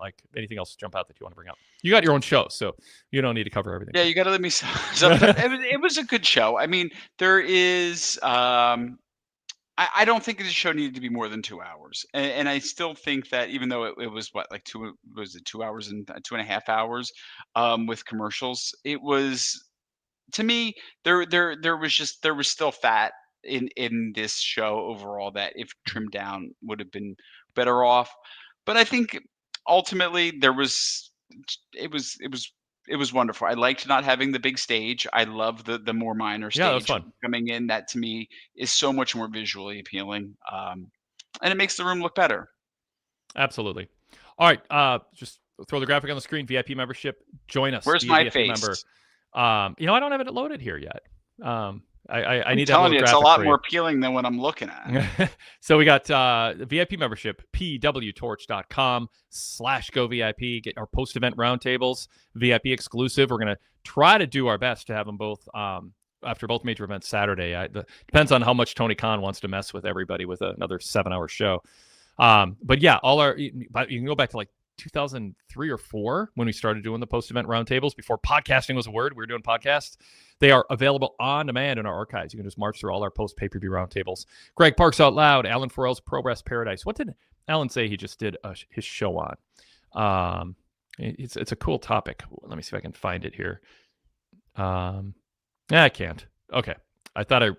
else jump out that you want to bring up? You got your own show, so you don't need to cover everything. Yeah, you got to let me. It was a good show. I mean, there is. I don't think the show needed to be more than 2 hours, and I still think that even though it was 2 hours and 2.5 hours with commercials, it was, to me, there was still fat in this show overall that if trimmed down would have been better off. But I think ultimately it was wonderful. I liked not having the big stage. I love the more minor stage coming in. That to me is so much more visually appealing, and it makes the room look better. Absolutely. All right, just throw the graphic on the screen. VIP membership. Join us. Where's my VIP face? Member. I don't have it loaded here yet. I need telling you, it's a lot more you. appealing than what I'm looking at. So we got the VIP membership, PWTorch.com/GoVIP. Get our post-event roundtables, VIP exclusive. We're going to try to do our best to have them both after both major events Saturday. Depends on how much Tony Khan wants to mess with everybody with another 7-hour show. But yeah, you can go back to like 2003 or 4 when we started doing the post-event roundtables before podcasting was a word. We were doing podcasts. They are available on demand in our archives. You can just march through all our post-pay-per-view roundtables. Greg Parks Out Loud, Alan Forel's Pro Wrest Paradise. What did Alan say he just did his show on? It's a cool topic. Let me see if I can find it here. I can't. Okay. I thought I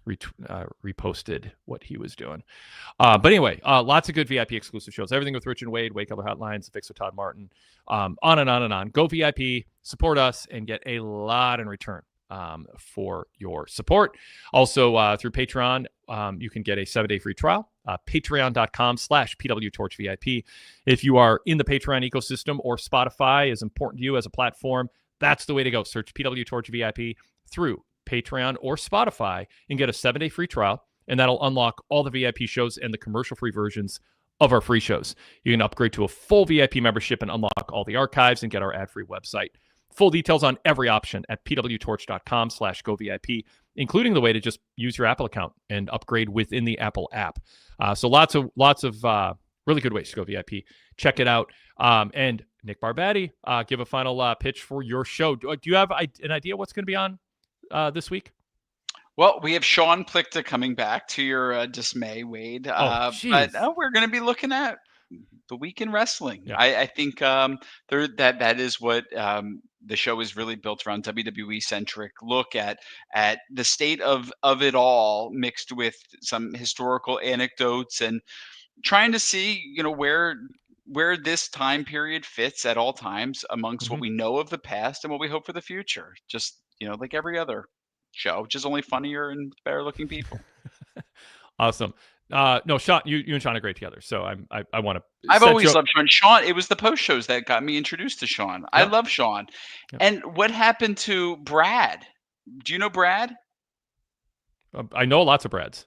reposted what he was doing. But anyway, lots of good VIP exclusive shows. Everything with Rich and Wade, Wade Keller Hotlines, Fix with Todd Martin, on and on and on. Go VIP, support us, and get a lot in return for your support. Also, through Patreon, you can get a 7-day free trial. Patreon.com/PWTorchVIP. If you are in the Patreon ecosystem or Spotify is important to you as a platform, that's the way to go. Search PWTorchVIP through Patreon or Spotify and get a 7-day free trial, and that'll unlock all the VIP shows and the commercial-free versions of our free shows. You can upgrade to a full VIP membership and unlock all the archives and get our ad-free website. Full details on every option at pwtorch.com/govip, including the way to just use your Apple account and upgrade within the Apple app. So lots of really good ways to go VIP. Check it out. And Nick Barbati, give a final pitch for your show. Do you have an idea what's going to be on this week? Well, we have Sean Plickta coming back, to your dismay, Wade. But we're going to be looking at the week in wrestling. Yeah. I think that is what the show is really built around. WWE centric look at the state of it all, mixed with some historical anecdotes, and trying to see where this time period fits at all times amongst what we know of the past and what we hope for the future. Just like every other show, just only funnier and better looking people. Awesome. No, Sean, you and Sean are great together. So I want to. I've always loved Sean. Sean, it was the post shows that got me introduced to Sean. Yep. I love Sean. Yep. And what happened to Brad? Do you know Brad? I know lots of Brads.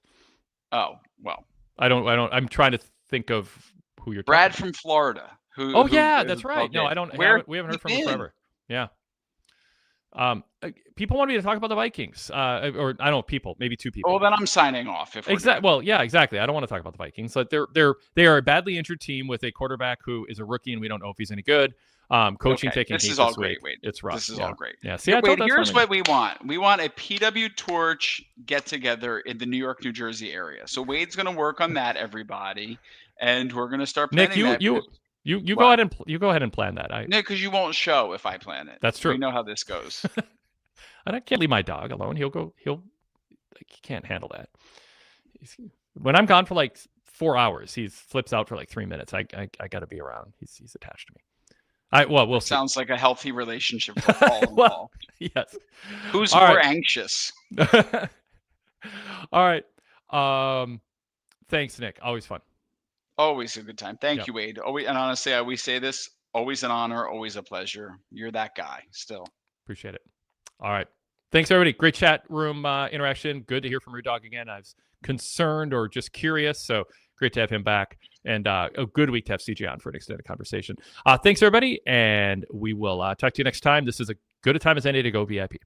Oh, well. I don't. I'm trying to think of who you're. Brad talking from Florida. That's right. No, I don't. We haven't heard from him forever. Yeah. People want me to talk about the Vikings, or I don't know, people, maybe two people. Well, then I'm signing off. Exactly. Well, yeah, exactly. I don't want to talk about the Vikings. Like they are a badly injured team with a quarterback who is a rookie, and we don't know if he's any good. Coaching taking. This is all great. Wade. It's rough. This is all great. Yeah. See, Wade, here's what we want. We want a PWTorch get together in the New York, New Jersey area. So Wade's going to work on that, everybody, and we're going to start planning Nick, you go ahead and plan that. No, because you won't show if I plan it. That's true. We know how this goes. And I can't leave my dog alone. He can't handle that. When I'm gone for like 4 hours, he flips out for like 3 minutes. I got to be around. He's attached to me. We'll see. Sounds like a healthy relationship for all involved. Yes. Who's more anxious? All right. Thanks, Nick. Always fun. Always a good time. Thank you, Wade. And honestly, I always say this, always an honor, always a pleasure. You're that guy still. Appreciate it. All right. Thanks, everybody. Great chat room interaction. Good to hear from Rudedog again. I was concerned or just curious, so great to have him back. And a good week to have CJ on for an extended conversation. Thanks, everybody, and we will talk to you next time. This is as good a time as any to go VIP.